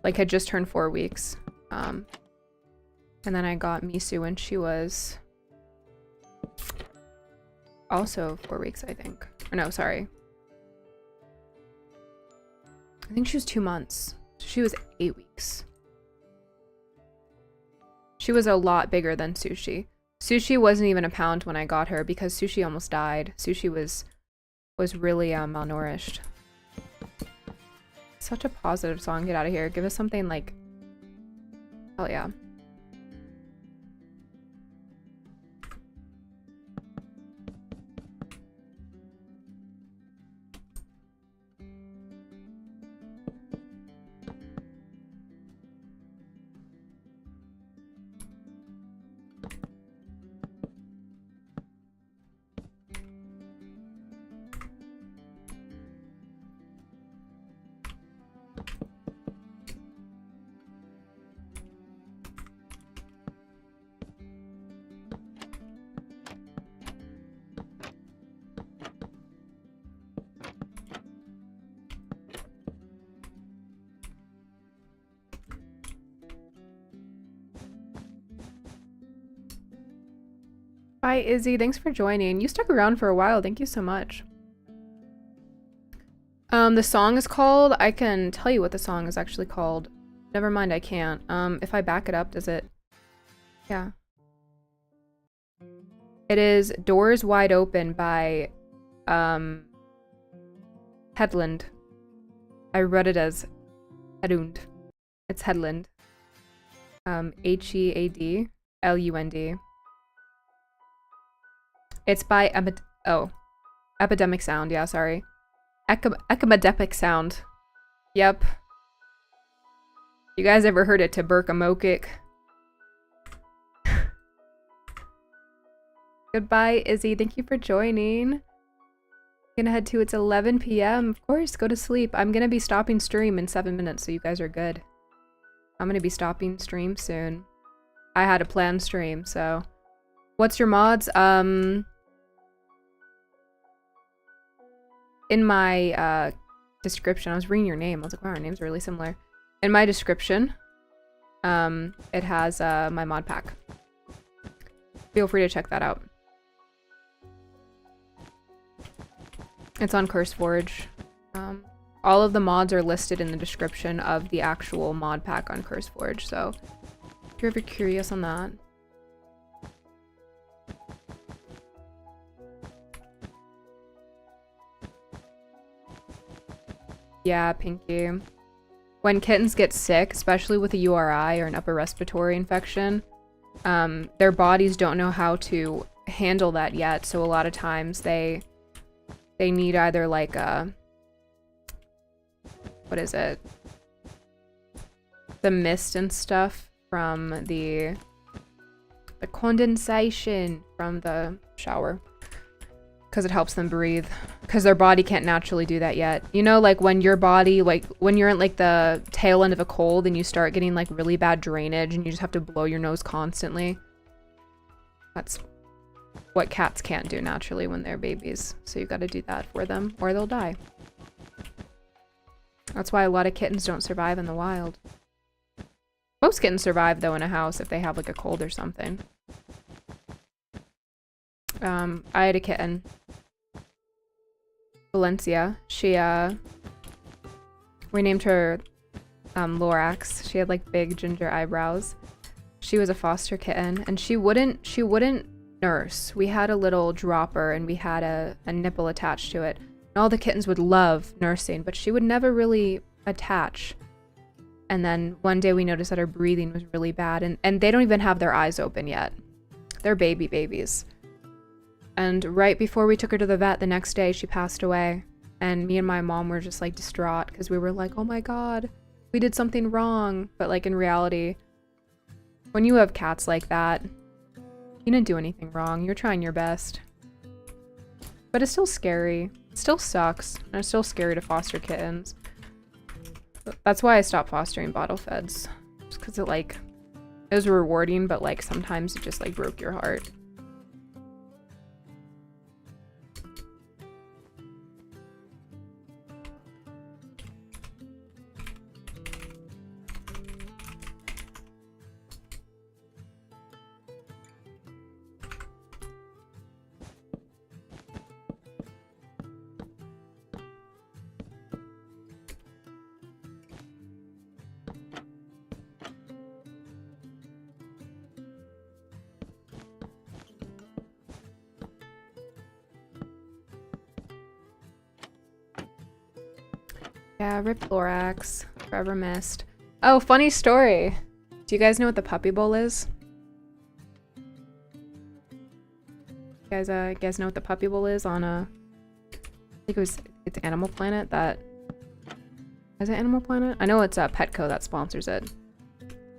Like, had just turned 4 weeks. And then I got Misu when she was... also 4 weeks, I think. Or no, sorry. I think she was 2 months. She was 8 weeks. She was a lot bigger than Sushi. Sushi wasn't even a pound when I got her because Sushi almost died. Sushi was really malnourished. Such a positive song. Get out of here. Give us something like... hell yeah. Hi, Izzy. Thanks for joining. You stuck around for a while. Thank you so much. The song is called... I can tell you what the song is actually called. Never mind, I can't. If I back it up, does it... yeah. It is Doors Wide Open by, Headland. I read it as Hedund. It's Headland. Headlund. It's by Epidemic Sound. Yeah, sorry. Ecomedemic Sound. Yep. You guys ever heard of Tubercumokic? Goodbye, Izzy. Thank you for joining. Gonna head to, it's 11 p.m. Of course, go to sleep. I'm gonna be stopping stream in 7 minutes, so you guys are good. I'm gonna be stopping stream soon. I had a planned stream, so. What's your mods? In my description, I was reading your name. I was like, wow, our names are really similar. In my description, it has my mod pack. Feel free to check that out. It's on CurseForge. All of the mods are listed in the description of the actual mod pack on CurseForge, so if you're ever curious on that. Yeah, Pinky. When kittens get sick, especially with a URI or an upper respiratory infection, their bodies don't know how to handle that yet, so a lot of times they need either like a... what is it? The mist and stuff from the condensation from the shower. Because it helps them breathe. Because their body can't naturally do that yet. You know, like when your body, like when you're in like the tail end of a cold and you start getting like really bad drainage and you just have to blow your nose constantly. That's what cats can't do naturally when they're babies. So you gotta do that for them or they'll die. That's why a lot of kittens don't survive in the wild. Most kittens survive though in a house if they have like a cold or something. I had a kitten, Valencia. We named her Lorax. She had like big ginger eyebrows. She was a foster kitten and she wouldn't nurse. We had a little dropper and we had a nipple attached to it. And all the kittens would love nursing, but she would never really attach. And then one day we noticed that her breathing was really bad and they don't even have their eyes open yet. They're babies. And right before we took her to the vet the next day, she passed away. And me and my mom were just like distraught because we were like, oh my God, we did something wrong. But like in reality, when you have cats like that, you didn't do anything wrong. You're trying your best. But it's still scary. It still sucks. And it's still scary to foster kittens. That's why I stopped fostering bottle feds. Just because it was rewarding, but like sometimes it just like broke your heart. Yeah, rip Lorax. Forever missed. Oh, funny story. Do you guys know what the puppy bowl is? You guys know what the puppy bowl is on I think it's Animal Planet that... Is it Animal Planet? I know it's Petco that sponsors it.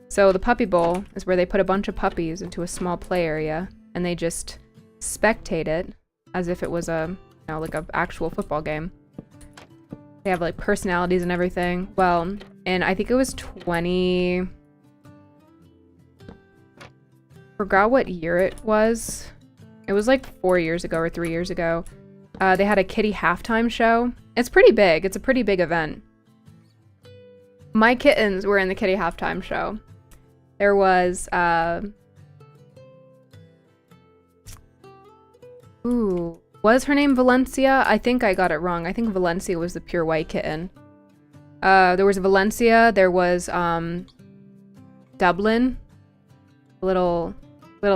So the puppy bowl is where they put a bunch of puppies into a small play area and they just spectate it as if it was like a actual football game. They have like personalities and everything. Well, and I think it was forgot what year it was. It was like 4 years ago or 3 years ago. They had a kitty halftime show. It's pretty big. It's a pretty big event. My kittens were in the kitty halftime show. There was was her name Valencia? I think I got it wrong. I think Valencia was the pure white kitten. There was Valencia. There was Dublin, little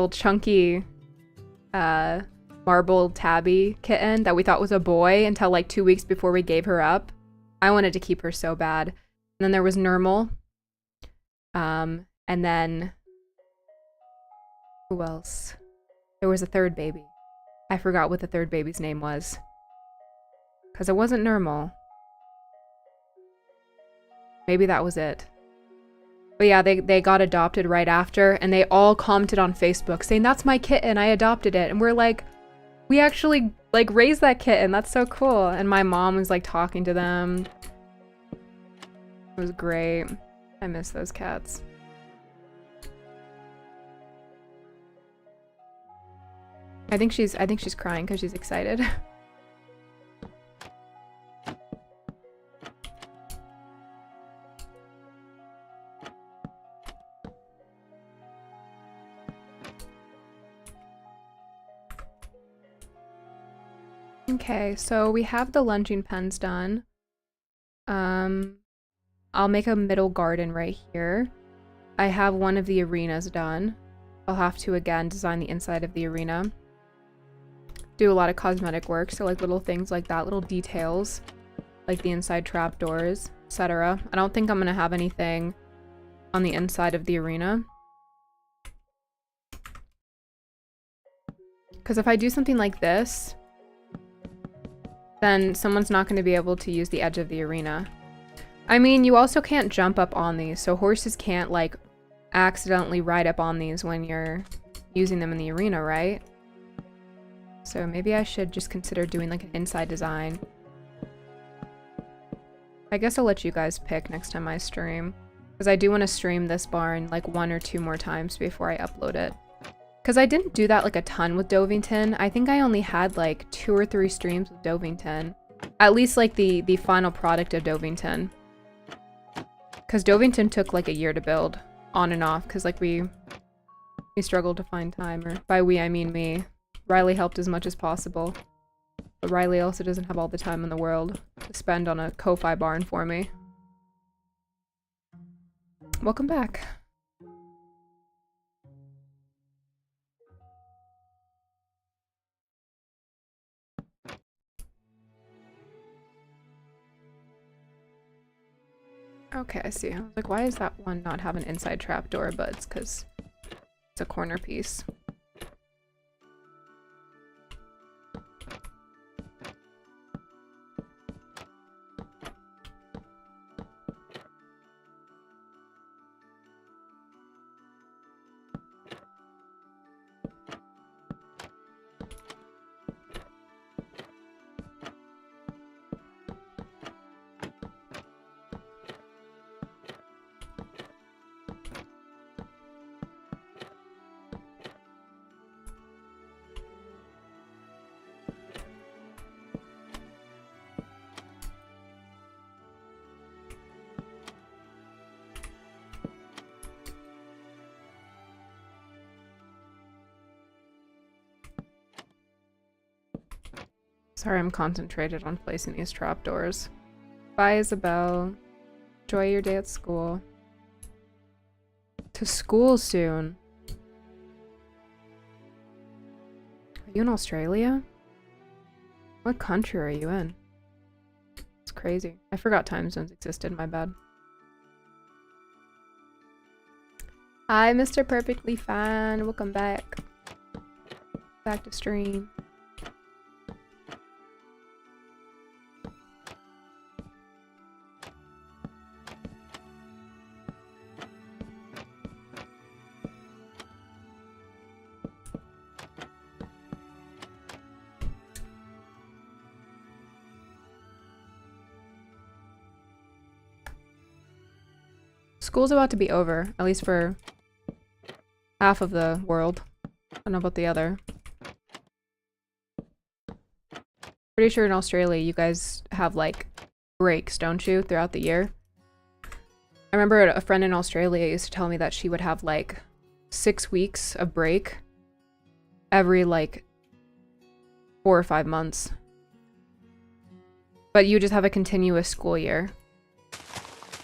chunky marble tabby kitten that we thought was a boy until like 2 weeks before we gave her up. I wanted to keep her so bad. And then there was Normal. And then who else? There was a third baby. I forgot what the third baby's name was. Because it wasn't Normal. Maybe that was it. But yeah, they got adopted right after, and they all commented on Facebook saying, that's my kitten, I adopted it. And we're like, we actually like raised that kitten, that's so cool. And my mom was like talking to them. It was great. I miss those cats. I think she's crying because she's excited. Okay, so we have the lunging pens done. I'll make a middle garden right here. I have one of the arenas done. I'll have to again design the inside of the arena. Do a lot of cosmetic work, so like little things like that, little details, like the inside trapdoors, etc. I don't think I'm gonna have anything on the inside of the arena. Because if I do something like this, then someone's not going to be able to use the edge of the arena. I mean, you also can't jump up on these, so horses can't like accidentally ride up on these when you're using them in the arena, right? So maybe I should just consider doing like an inside design. I guess I'll let you guys pick next time I stream. Because I do want to stream this barn like 1 or 2 more times before I upload it. Because I didn't do that like a ton with Dovington. I think I only had like 2 or 3 streams with Dovington. At least like the final product of Dovington. Because Dovington took like a year to build on and off. Because like we struggled to find time. Or by we, I mean me. Riley helped as much as possible. But Riley also doesn't have all the time in the world to spend on a Ko-Fi barn for me. Welcome back. Okay, I see. I was like, why is that one not have an inside trapdoor? But it's because it's a corner piece. Sorry, I'm concentrated on placing these trapdoors. Bye, Isabel. Enjoy your day at school. To school soon. Are you in Australia? What country are you in? It's crazy. I forgot time zones existed, my bad. Hi, Mr. Perfectly Fine. Welcome back. Back to stream. School's about to be over, at least for half of the world. I don't know about the other. Pretty sure in Australia you guys have like breaks, don't you, throughout the year? I remember a friend in Australia used to tell me that she would have like 6 weeks of break every like 4 or 5 months. But you just have a continuous school year.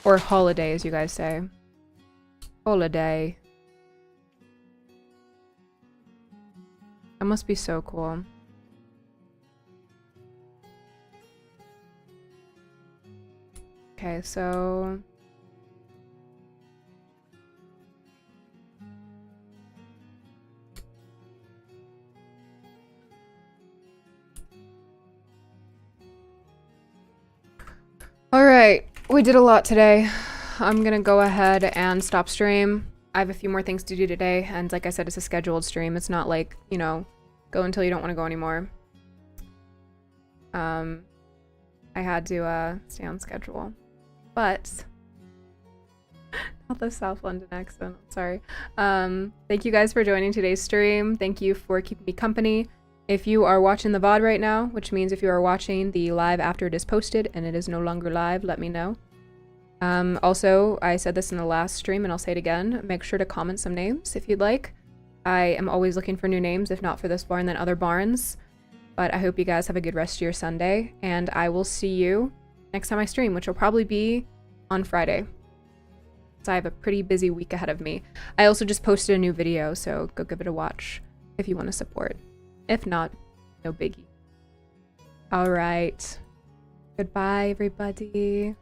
Or holiday, as you guys say. Holiday. That must be so cool. Okay, so... Alright, we did a lot today. I'm gonna go ahead and stop stream. I have a few more things to do today, and like I said, it's a scheduled stream. It's not like, you know, go until you don't want to go anymore. I had to stay on schedule. But not the South London accent, sorry. Thank you guys for joining today's stream. Thank you for keeping me company. If you are watching the VOD right now, which means if you are watching the live after it is posted and it is no longer live, let me know. Also, I said this in the last stream and I'll say it again, make sure to comment some names if you'd like. I am always looking for new names, if not for this barn, then other barns. But I hope you guys have a good rest of your Sunday, and I will see you next time I stream, which will probably be on Friday. So I have a pretty busy week ahead of me. I also just posted a new video, so go give it a watch if you want to support. If not, no biggie. All right. Goodbye, everybody.